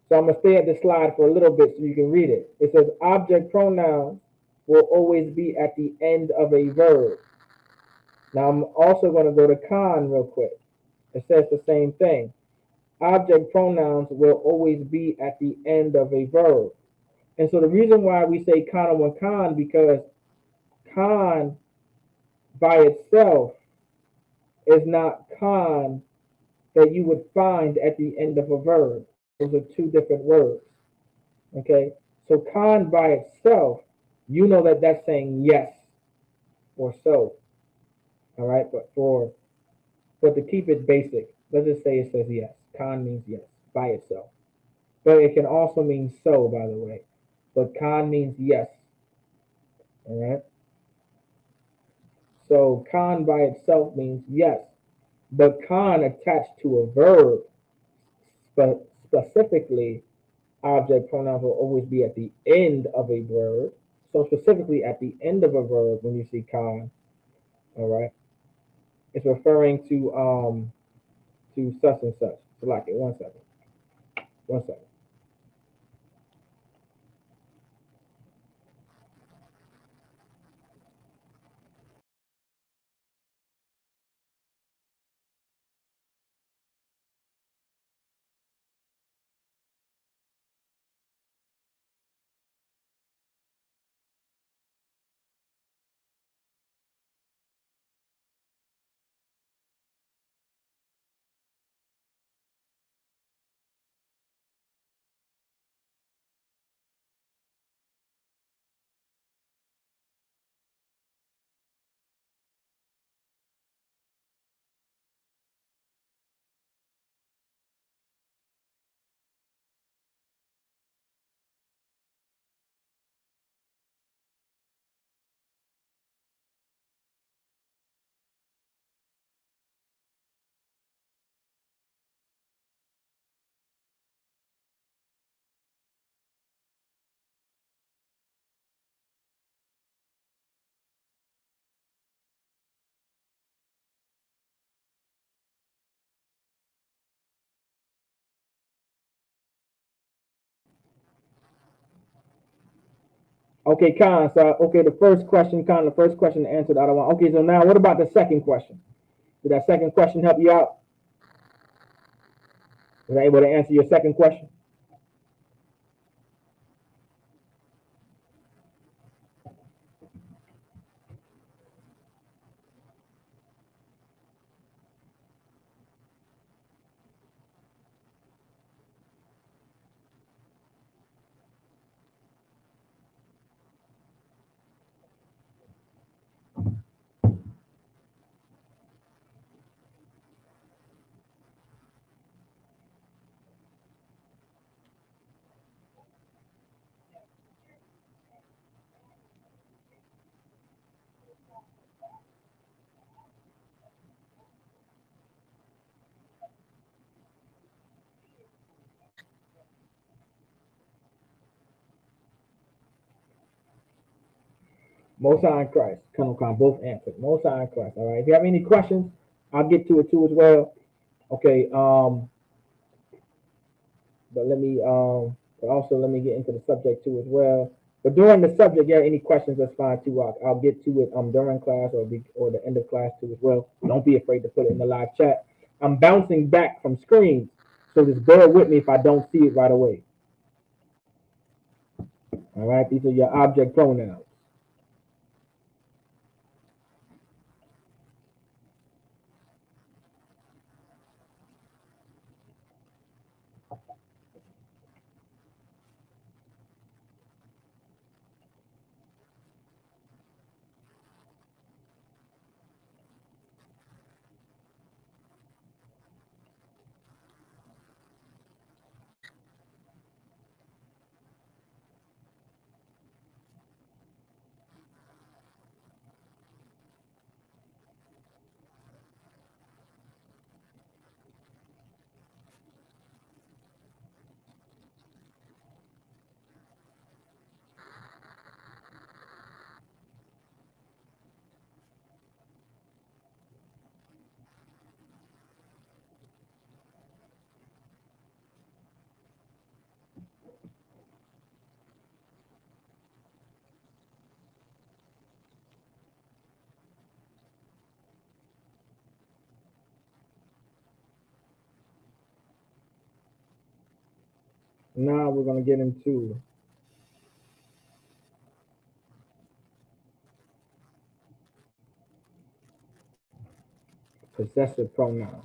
So I'm gonna stay at the slide for a little bit so you can read it. It says object pronouns will always be at the end of a verb. Now I'm also gonna go to con real quick. It says the same thing. Object pronouns will always be at the end of a verb. And so the reason why we say con one con because con by itself is not con that you would find at the end of a verb. Those are two different words. Okay? So con by itself, you know that that's saying yes or so. All right? But to keep it basic, let's just say it says yes. Con means yes by itself. But it can also mean so, by the way. But con means yes. All right? So con by itself means yes. But con attached to a verb, specifically, object pronouns will always be at the end of a verb. So specifically at the end of a verb when you see con, all right, it's referring to such and such. So like it, 1 second. 1 second. Okay, Con. So okay, the first question, Con. The first question answered out of one. Okay, so now what about the second question? Did that second question help you out? Was I able to answer your second question? Most High in Christ. Come, both answered. Most High in Christ. All right. If you have any questions, I'll get to it too as well. Okay. But let me get into the subject too as well. But during the subject, yeah, any questions, that's fine too. I'll get to it during class or the end of class too as well. Don't be afraid to put it in the live chat. I'm bouncing back from screens, so just bear with me if I don't see it right away. All right, these are your object pronouns. Now we're gonna get into possessive pronouns.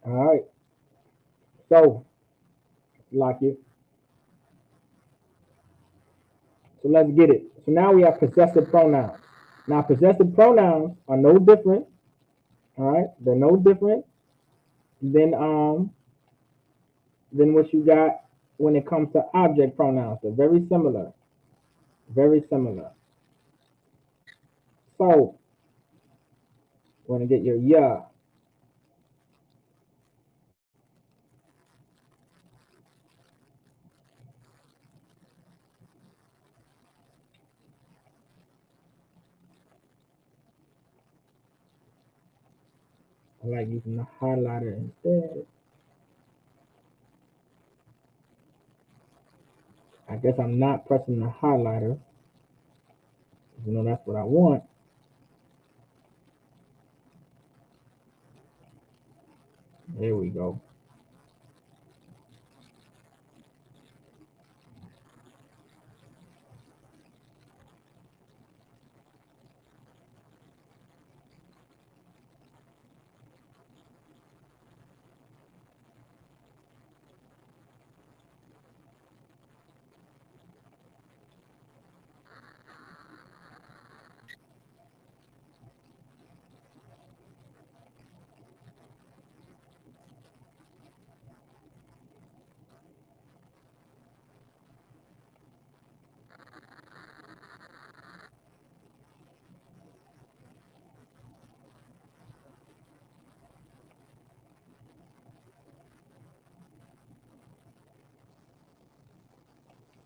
All right. So, lock it. So let's get it. So now we have possessive pronouns. Now possessive pronouns are no different. All right, they're no different than what you got when it comes to object pronouns. They're very similar. Very similar. So we're gonna get your yeah. I like using the highlighter instead. I guess I'm not pressing the highlighter. You know that's what I want. There we go.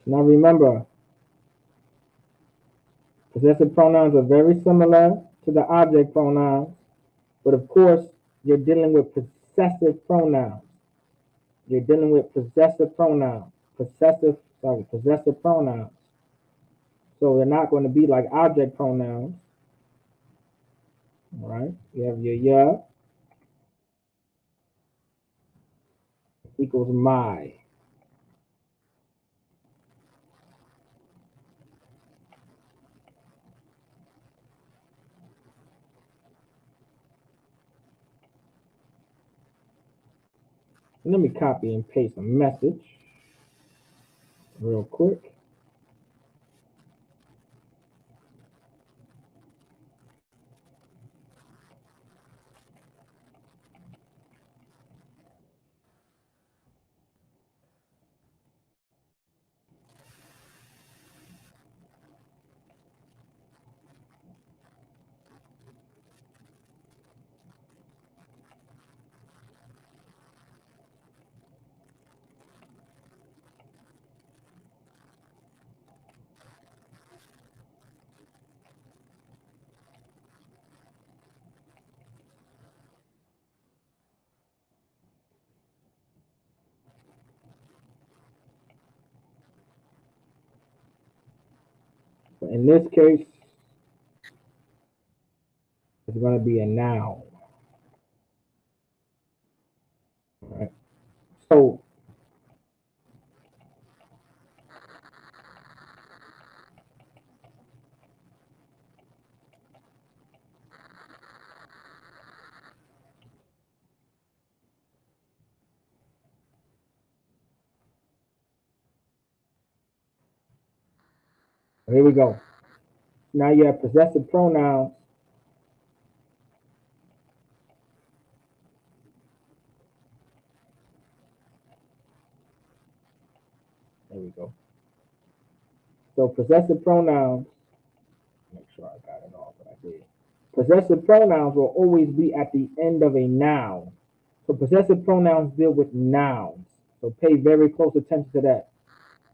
Now remember, possessive pronouns are very similar to the object pronouns, but of course, you're dealing with possessive pronouns. You're dealing with possessive pronouns. Possessive pronouns. So they're not going to be like object pronouns. All right. You have your yeah equals my. Let me copy and paste a message real quick. So in this case, it's going to be a noun. All right. So here we go. Now you have possessive pronouns. There we go. So possessive pronouns. Make sure I got it all, but I did. Possessive pronouns will always be at the end of a noun. So possessive pronouns deal with nouns. So pay very close attention to that.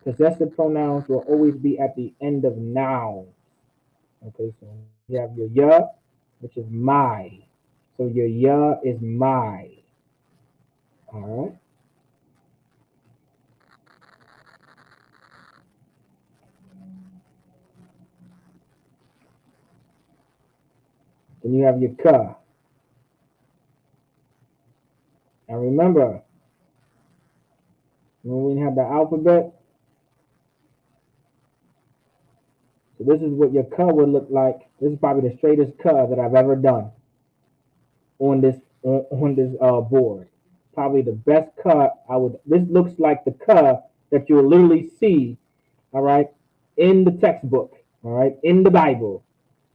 Possessive pronouns will always be at the end of nouns. Okay, so you have your ya, which is my. So your ya is my. All right. Then you have your ka. Now remember, when we have the alphabet, so this is what your ka would look like. This is probably the straightest ka that I've ever done on this board. probably the best cut. This looks like the cut that you'll literally see, all right, in the textbook, all right, in the Bible,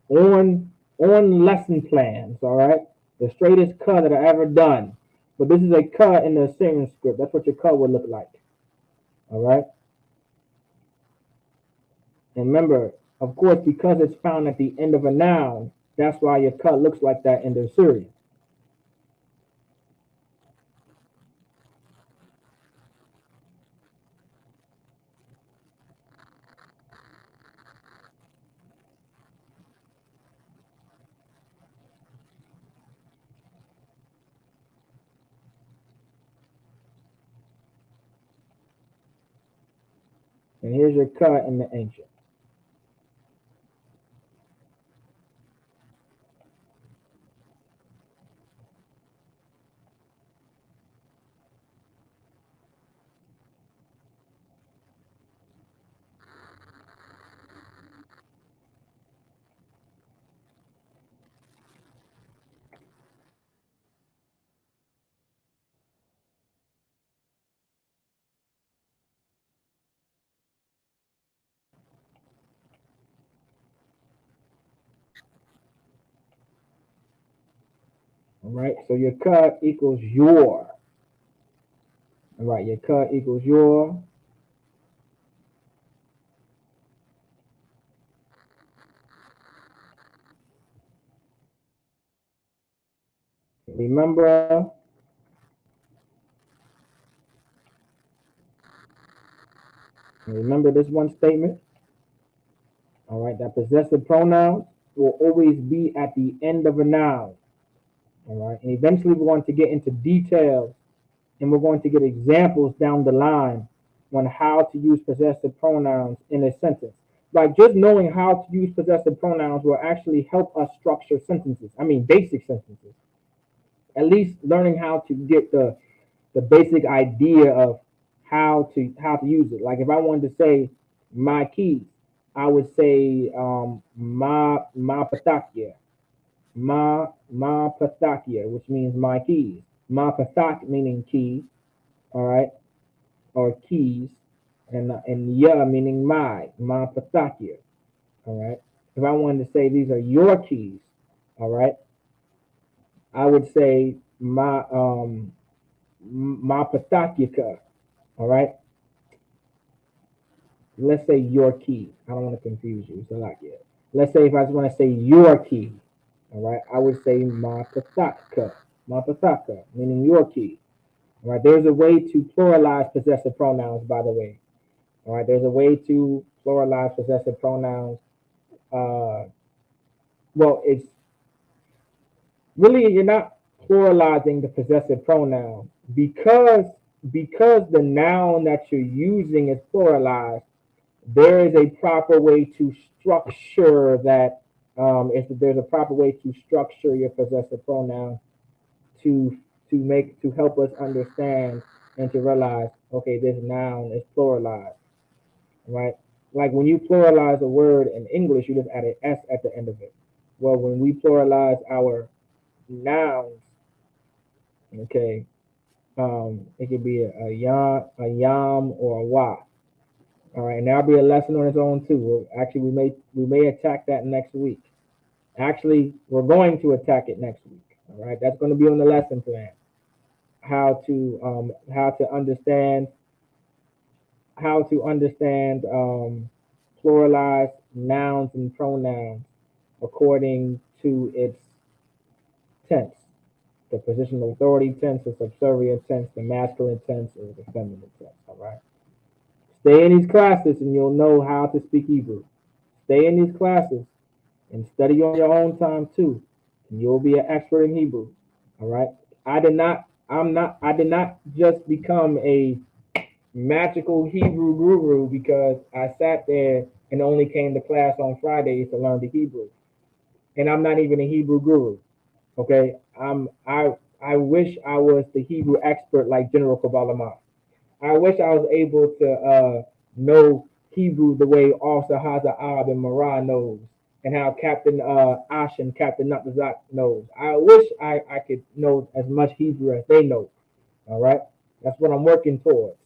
on lesson plans, all right, the straightest cut that I ever done. But this is a cut in the Assyrian script. That's what your cut would look like, all right. And remember, of course, because it's found at the end of a noun, that's why your cut looks like that in the Assyrian. And here's your cut in the ancient. All right, so your cut equals your. All right, your cut equals your. Remember, remember this one statement. All right, that possessive pronouns will always be at the end of a noun. All right, and eventually we're going to get into details and we're going to get examples down the line on how to use possessive pronouns in a sentence. Like just knowing how to use possessive pronouns will actually help us structure sentences. I mean, basic sentences. At least learning how to get the basic idea of how to use it. Like if I wanted to say my keys, I would say ma patakia, ma patakia, which means my keys. Ma patak meaning key, all right, or keys, and ya meaning ma patakia, all right. If I wanted to say these are your keys, all right, I would say ma patakia, all right. Let's say your key. I don't want to confuse you. So like yeah. Let's say if I just want to say your key, all right, I would say ma pataka, meaning your key. All right, there's a way to pluralize possessive pronouns, by the way. All right, there's a way to pluralize possessive pronouns. Uh, well, it's really you're not pluralizing the possessive pronoun because the noun that you're using is pluralized. There is a proper way to structure that. If there's a proper way to structure your possessive pronoun to to help us understand and to realize, okay, this noun is pluralized, right? Like when you pluralize a word in English, you just add an s at the end of it. Well, when we pluralize our nouns, okay, it could be a yam, or a wa. All right, and that'll be a lesson on its own too. Actually, we may attack that next week. Actually, we're going to attack it next week. All right, that's going to be on the lesson plan. How to understand pluralized nouns and pronouns according to its tense, the position of authority tense, the subservient tense, the masculine tense, or the feminine tense. All right. Stay in these classes and you'll know how to speak Hebrew. Stay in these classes and study on your own time too, and you'll be an expert in Hebrew. All right. I did not just become a magical Hebrew guru because I sat there and only came to class on Fridays to learn the Hebrew. And I'm not even a Hebrew guru. Okay. I wish I was the Hebrew expert like General Kabbalah. I wish I was able to know Hebrew the way Officer Hazard and Marah knows, and how Captain Ash and Captain Nutazak knows. I wish I could know as much Hebrew as they know. All right, that's what I'm working towards.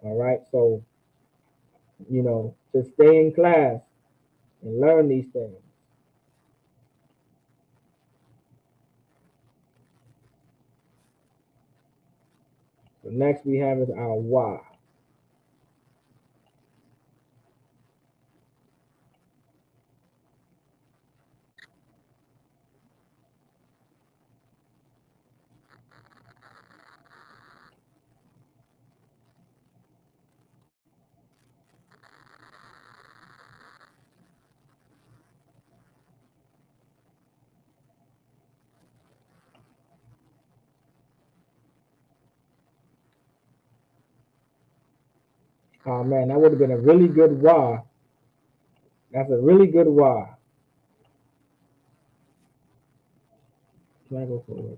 All right, so to stay in class and learn these things. So next we have is our why. Oh man, that would have been a really good why. That's a really good why. Can I go forward?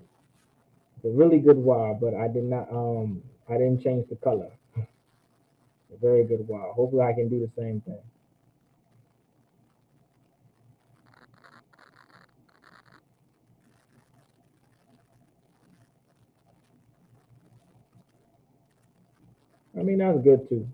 It's a really good why, but I didn't change the color. A very good why. Hopefully I can do the same thing. I mean that's good too.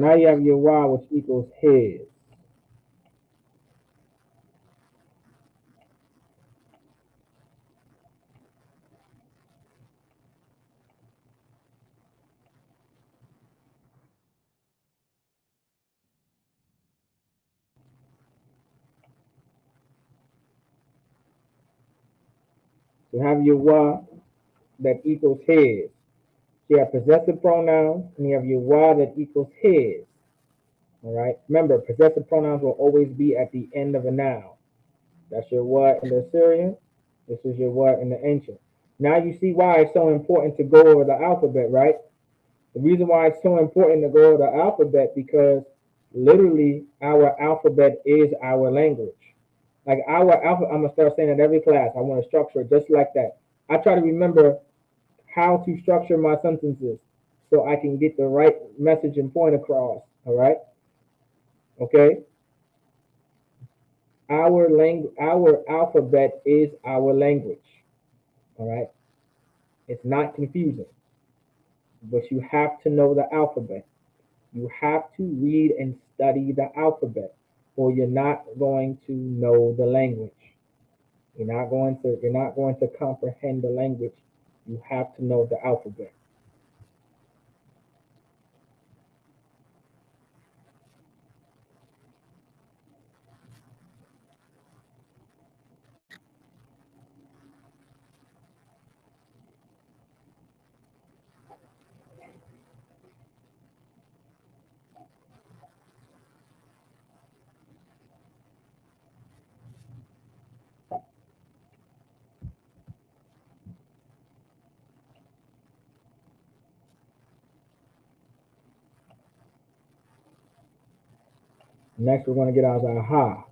Now you have your why, which equals his. You have your why that equals his. You have possessive pronouns, and you have your why that equals his. All right. Remember, possessive pronouns will always be at the end of a noun. That's your what in the Assyrian. This is your what in the ancient. Now you see why it's so important to go over the alphabet, right? The reason why it's so important to go over the alphabet because literally our alphabet is our language. Like our alphabet, I'm gonna start saying it every class. I want to structure it just like that. I try to remember how to structure my sentences so I can get the right message and point across. All right. Okay. Our alphabet is our language. All right. It's not confusing, but you have to know the alphabet. You have to read and study the alphabet, or you're not going to know the language. You're not going to comprehend the language. You have to know the alphabet. Next, we're going to get our ha.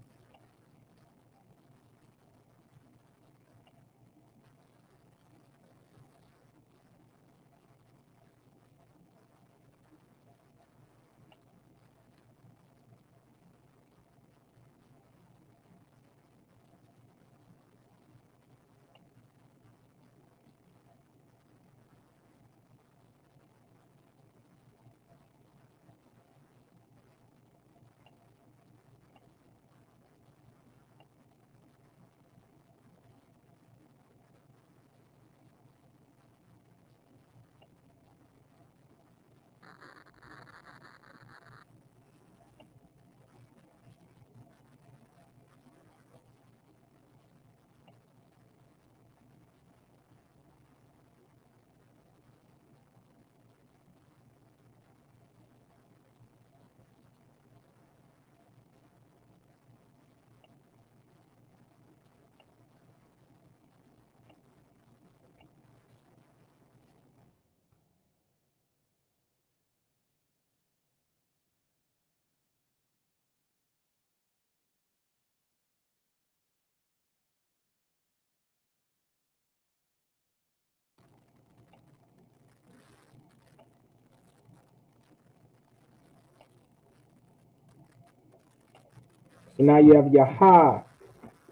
So now you have your ha,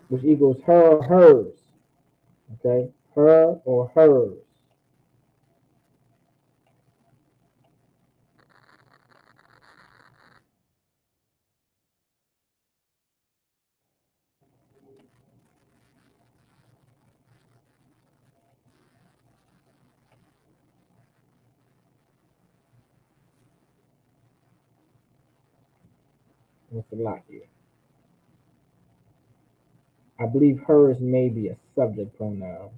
which equals her or hers. Okay, her or hers. What's the lock here? I believe hers may be a subject pronoun.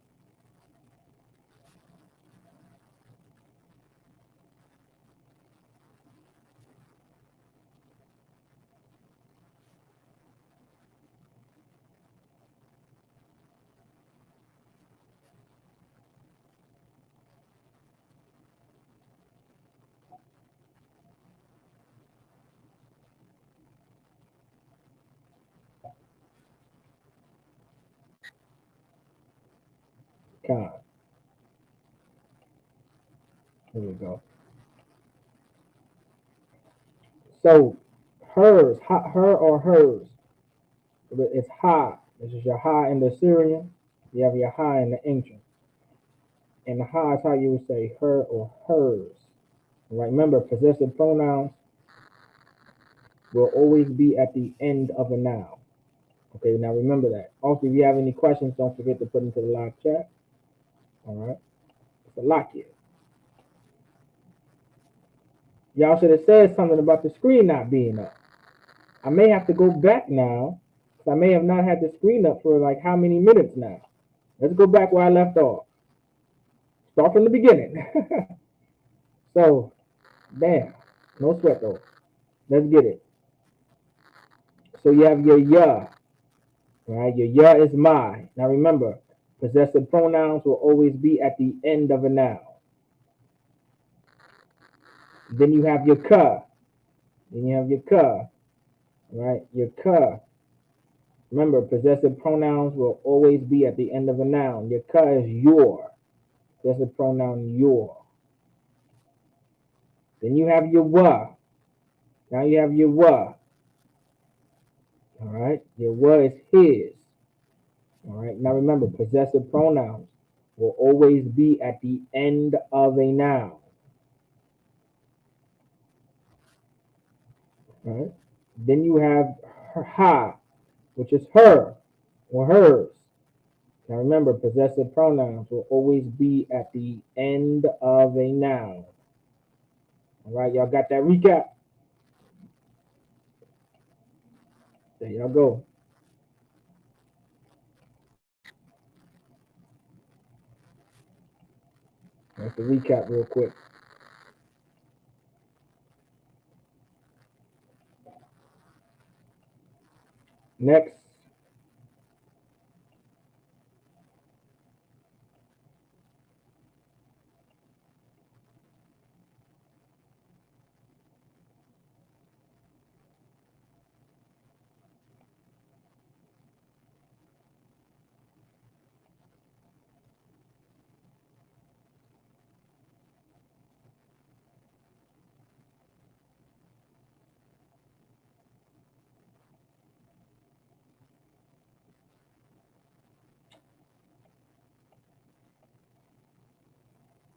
Con. Here we go. So hers, her or hers. It's ha. This is your ha in the Syrian. You have your ha in the ancient. And the ha is how you would say her or hers. Right? Remember, possessive pronouns will always be at the end of a noun. Okay, now remember that. Also, if you have any questions, don't forget to put into the live chat. All right, it's a lock here. Y'all should have said something about the screen not being up. I may have to go back now, because I may have not had the screen up for like how many minutes now. Let's go back where I left off. Start from the beginning. So, damn, no sweat though. Let's get it. So you have your ya, right? Your ya is my. Now remember, possessive pronouns will always be at the end of a noun. Then you have your ka. Then you have your ka, right? Your ka. Remember, possessive pronouns will always be at the end of a noun. Your ka is your. Possessive pronoun your. Then you have your wa. Now you have your wa. All right. Your wa is his. All right. Now remember, possessive pronouns will always be at the end of a noun. All right. Then you have her, ha, which is her or hers. Now remember, possessive pronouns will always be at the end of a noun. All right, y'all got that recap? There y'all go. That's the recap real quick. Next,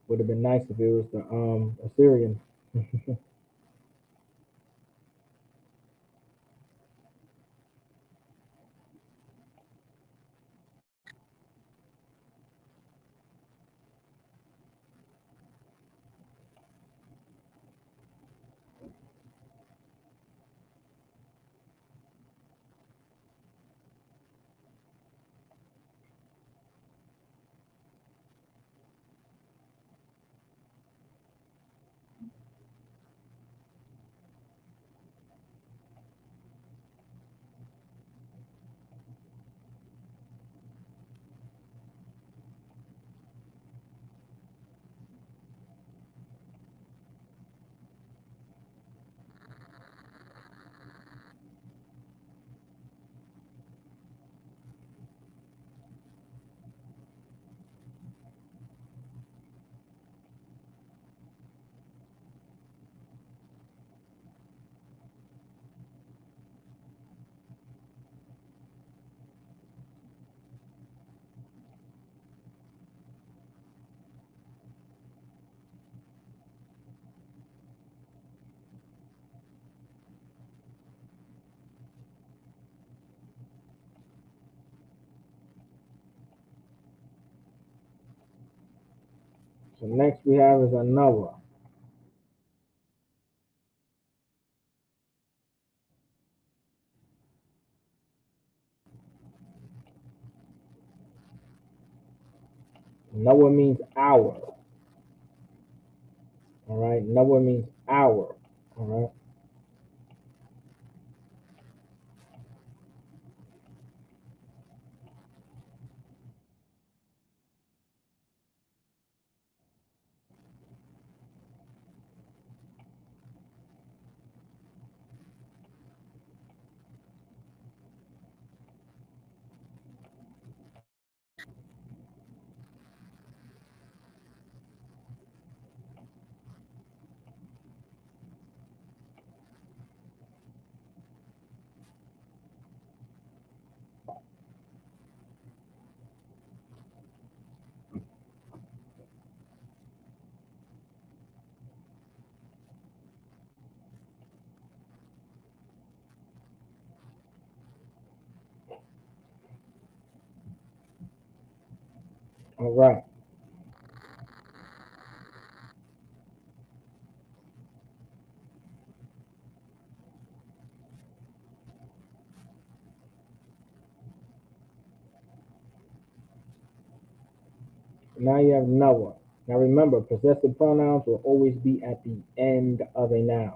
would have been nice if it was the Assyrian. So next we have is another. Noah means hour. All right. Noah means hour. All right. All right. Now you have Noah. Now remember, possessive pronouns will always be at the end of a noun.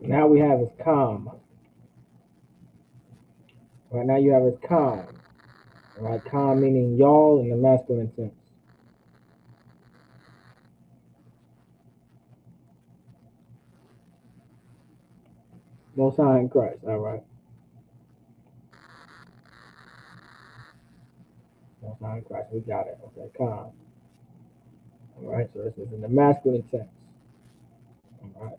Now we have is calm. Right now you have is calm. All right, Khan meaning y'all in the masculine tense. Most High in Christ. All right. Most High in Christ. We got it. Okay, Khan. All right. So this is in the masculine tense. All right.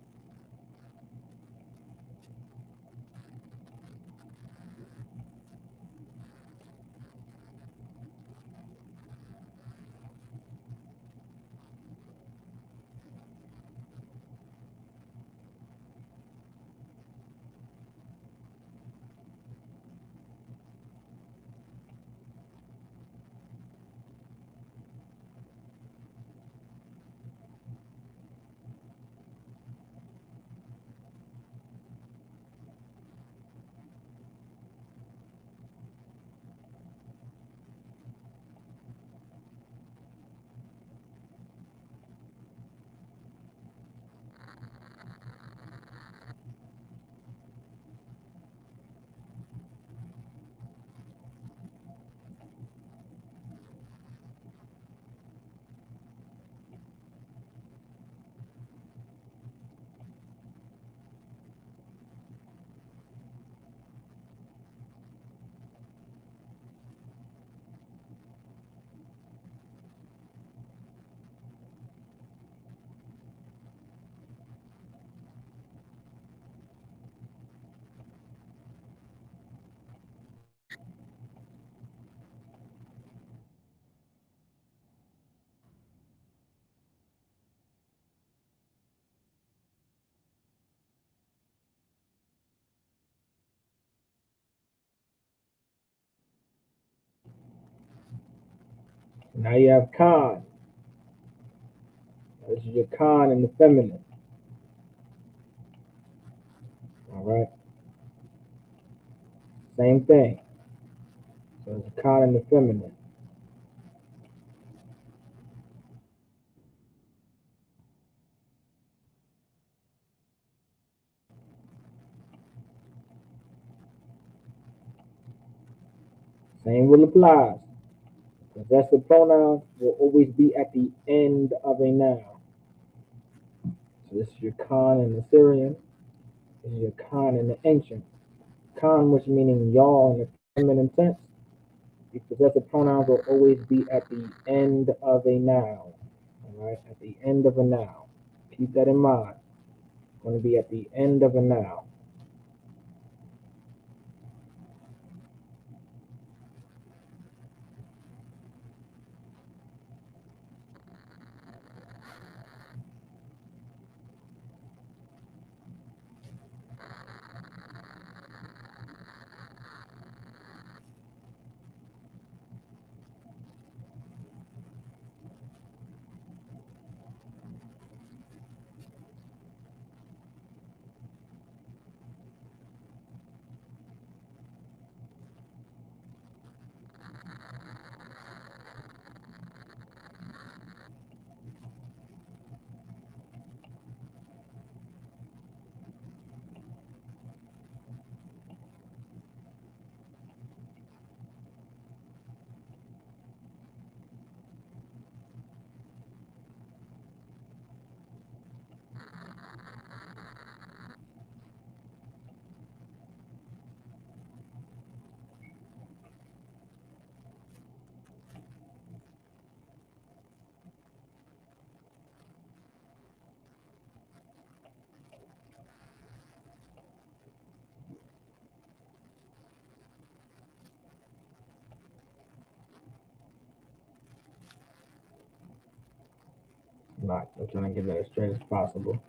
Now you have Khan. This is your Khan in the feminine. All right. Same thing. So it's a Khan in the feminine. Same will apply. Possessive pronouns will always be at the end of a noun. So this is your Khan in the Syrian. This is your Khan in the ancient. Khan, which meaning y'all in the feminine tense. The possessive pronouns will always be at the end of a noun. All right, at the end of a noun. Keep that in mind. It's going to be at the end of a noun. Right. I'm trying to get that as straight as possible.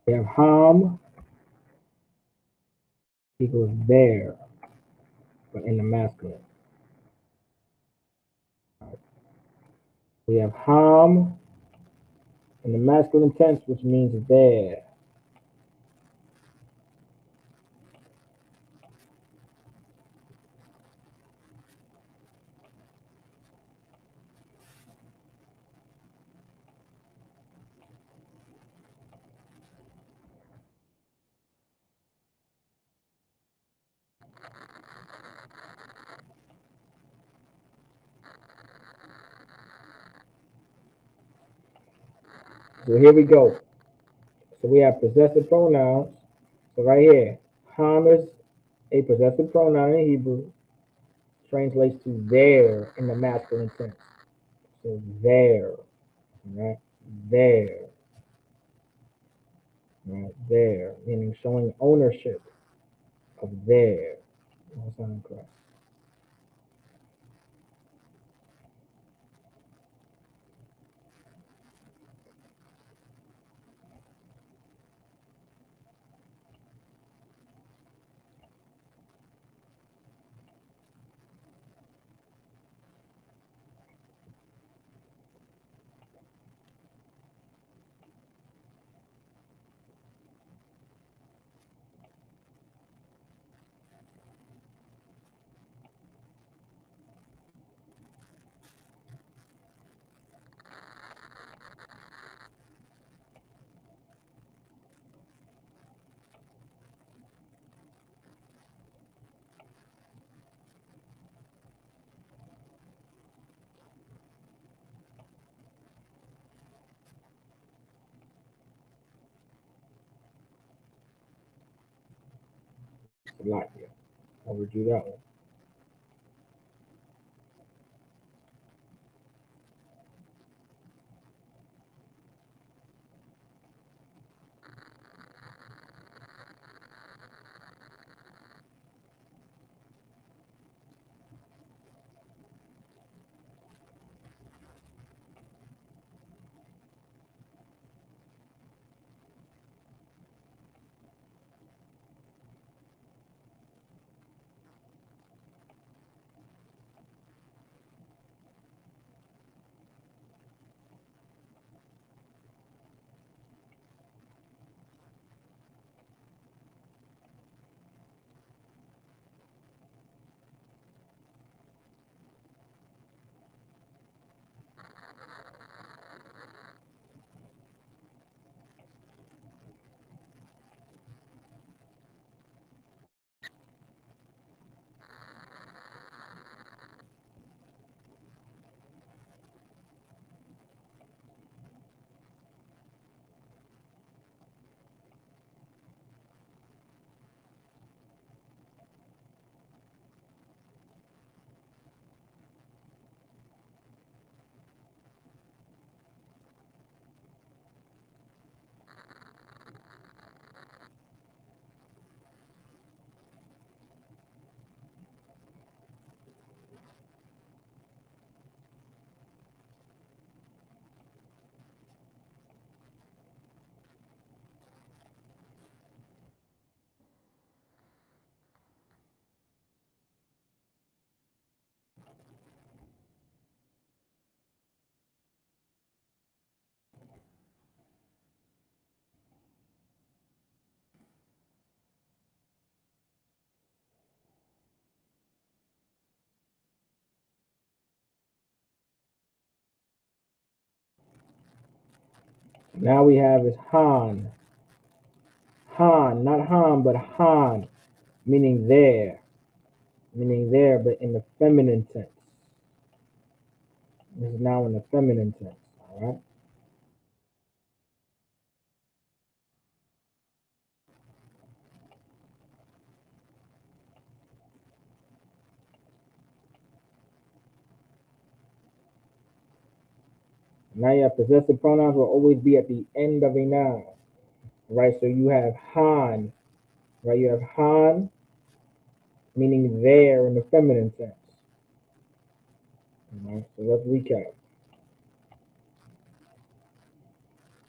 We have ham equals there, but in the masculine. We have ham in the masculine tense, which means there. So here we go. So we have possessive pronouns. So right here, ham is a possessive pronoun in Hebrew, translates to there in the masculine tense. So there, right? There, right? There, meaning showing ownership of there. That's not correct. It's a lot here. I'll redo that one. Now we have is Han. Han, not Han, but Han, meaning there, but in the feminine tense. This is now in the feminine tense. All right. Now you have possessive pronouns will always be at the end of a noun. Right. So you have Han. Right. You have Han, meaning there in the feminine tense. All right. So let's recap.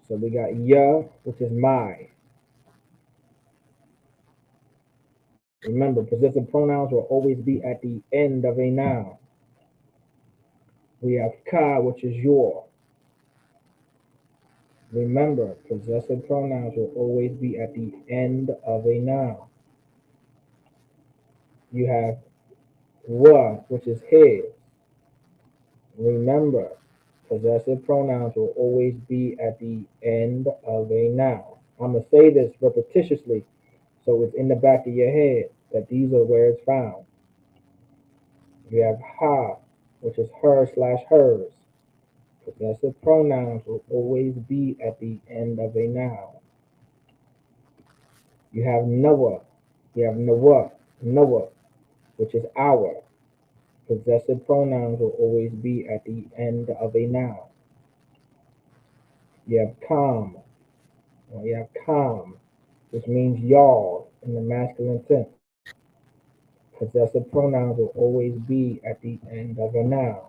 So we got ya, which is my. Remember, possessive pronouns will always be at the end of a noun. We have ka, which is your. Remember, possessive pronouns will always be at the end of a noun. You have wa, which is his. Remember, possessive pronouns will always be at the end of a noun. I'm going to say this repetitiously so it's in the back of your head that these are where it's found. You have ha, which is her/hers. Possessive pronouns will always be at the end of a noun. You have Noah. You have Noah, which is our. Possessive pronouns will always be at the end of a noun. You have calm. You have calm, which means y'all in the masculine tense. Possessive pronouns will always be at the end of a noun.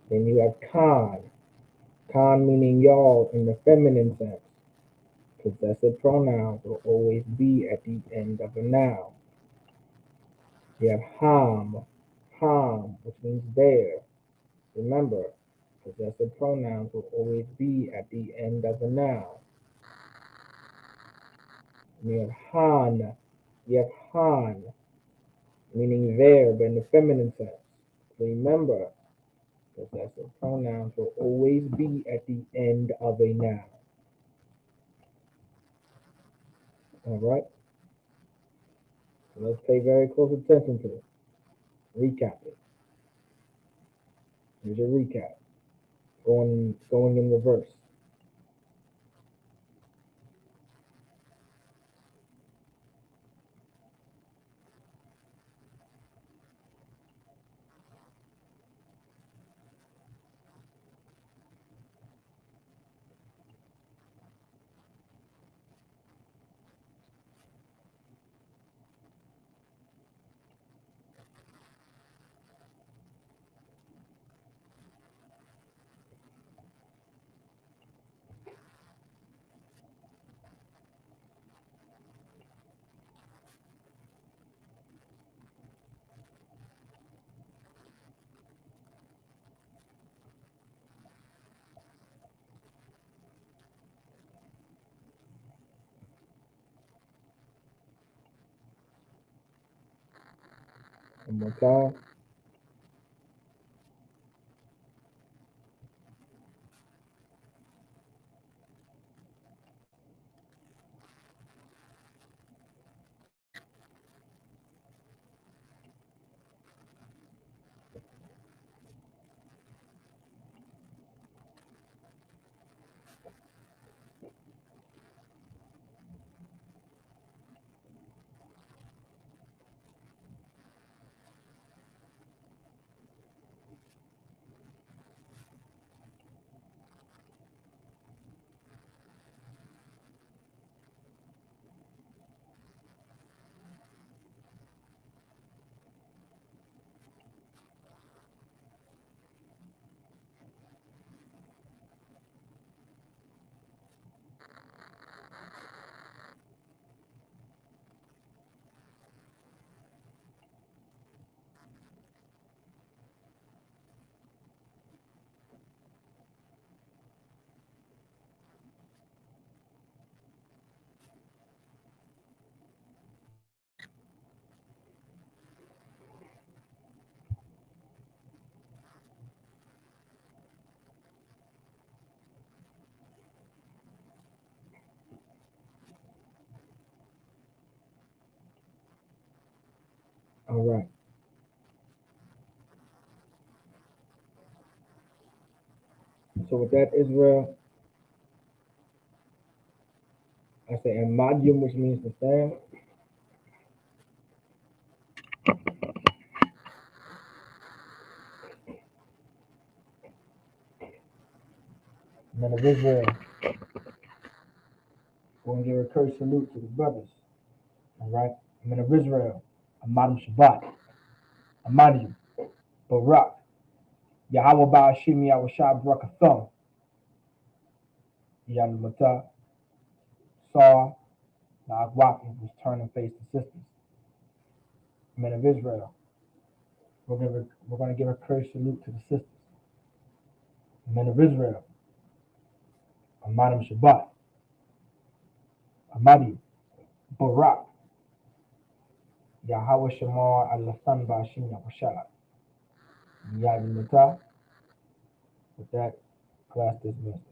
Then you have con meaning y'all in the feminine sense. Possessive pronouns will always be at the end of a noun. You have ham, which means bear. Remember, possessive pronouns will always be at the end of a noun. And you have han, meaning there, but in the feminine sense. Remember, possessive pronouns will always be at the end of a noun. All right? So let's pay very close attention to it. Recap it. Here's your recap. Going in reverse. One more time. All right. So with that, Israel, I say Amadium, which means to stand. Men of Israel, go and give a curse salute to the brothers. All right. Men of Israel, Amadim Shabbat, Amadim, Barak, Yahweh Ba'ashim Yahushua Barakatham, Yan Mata, Saw, The Agwakis was turning face to sisters. Men of Israel, we're going to give a courage salute to the sisters. Men of Israel, Amadim Shabbat, Amadi, Barak, Yahweh Shamar, Al-Lathan Bashim Yahushua, Yad Mutah. With that, class dismissed.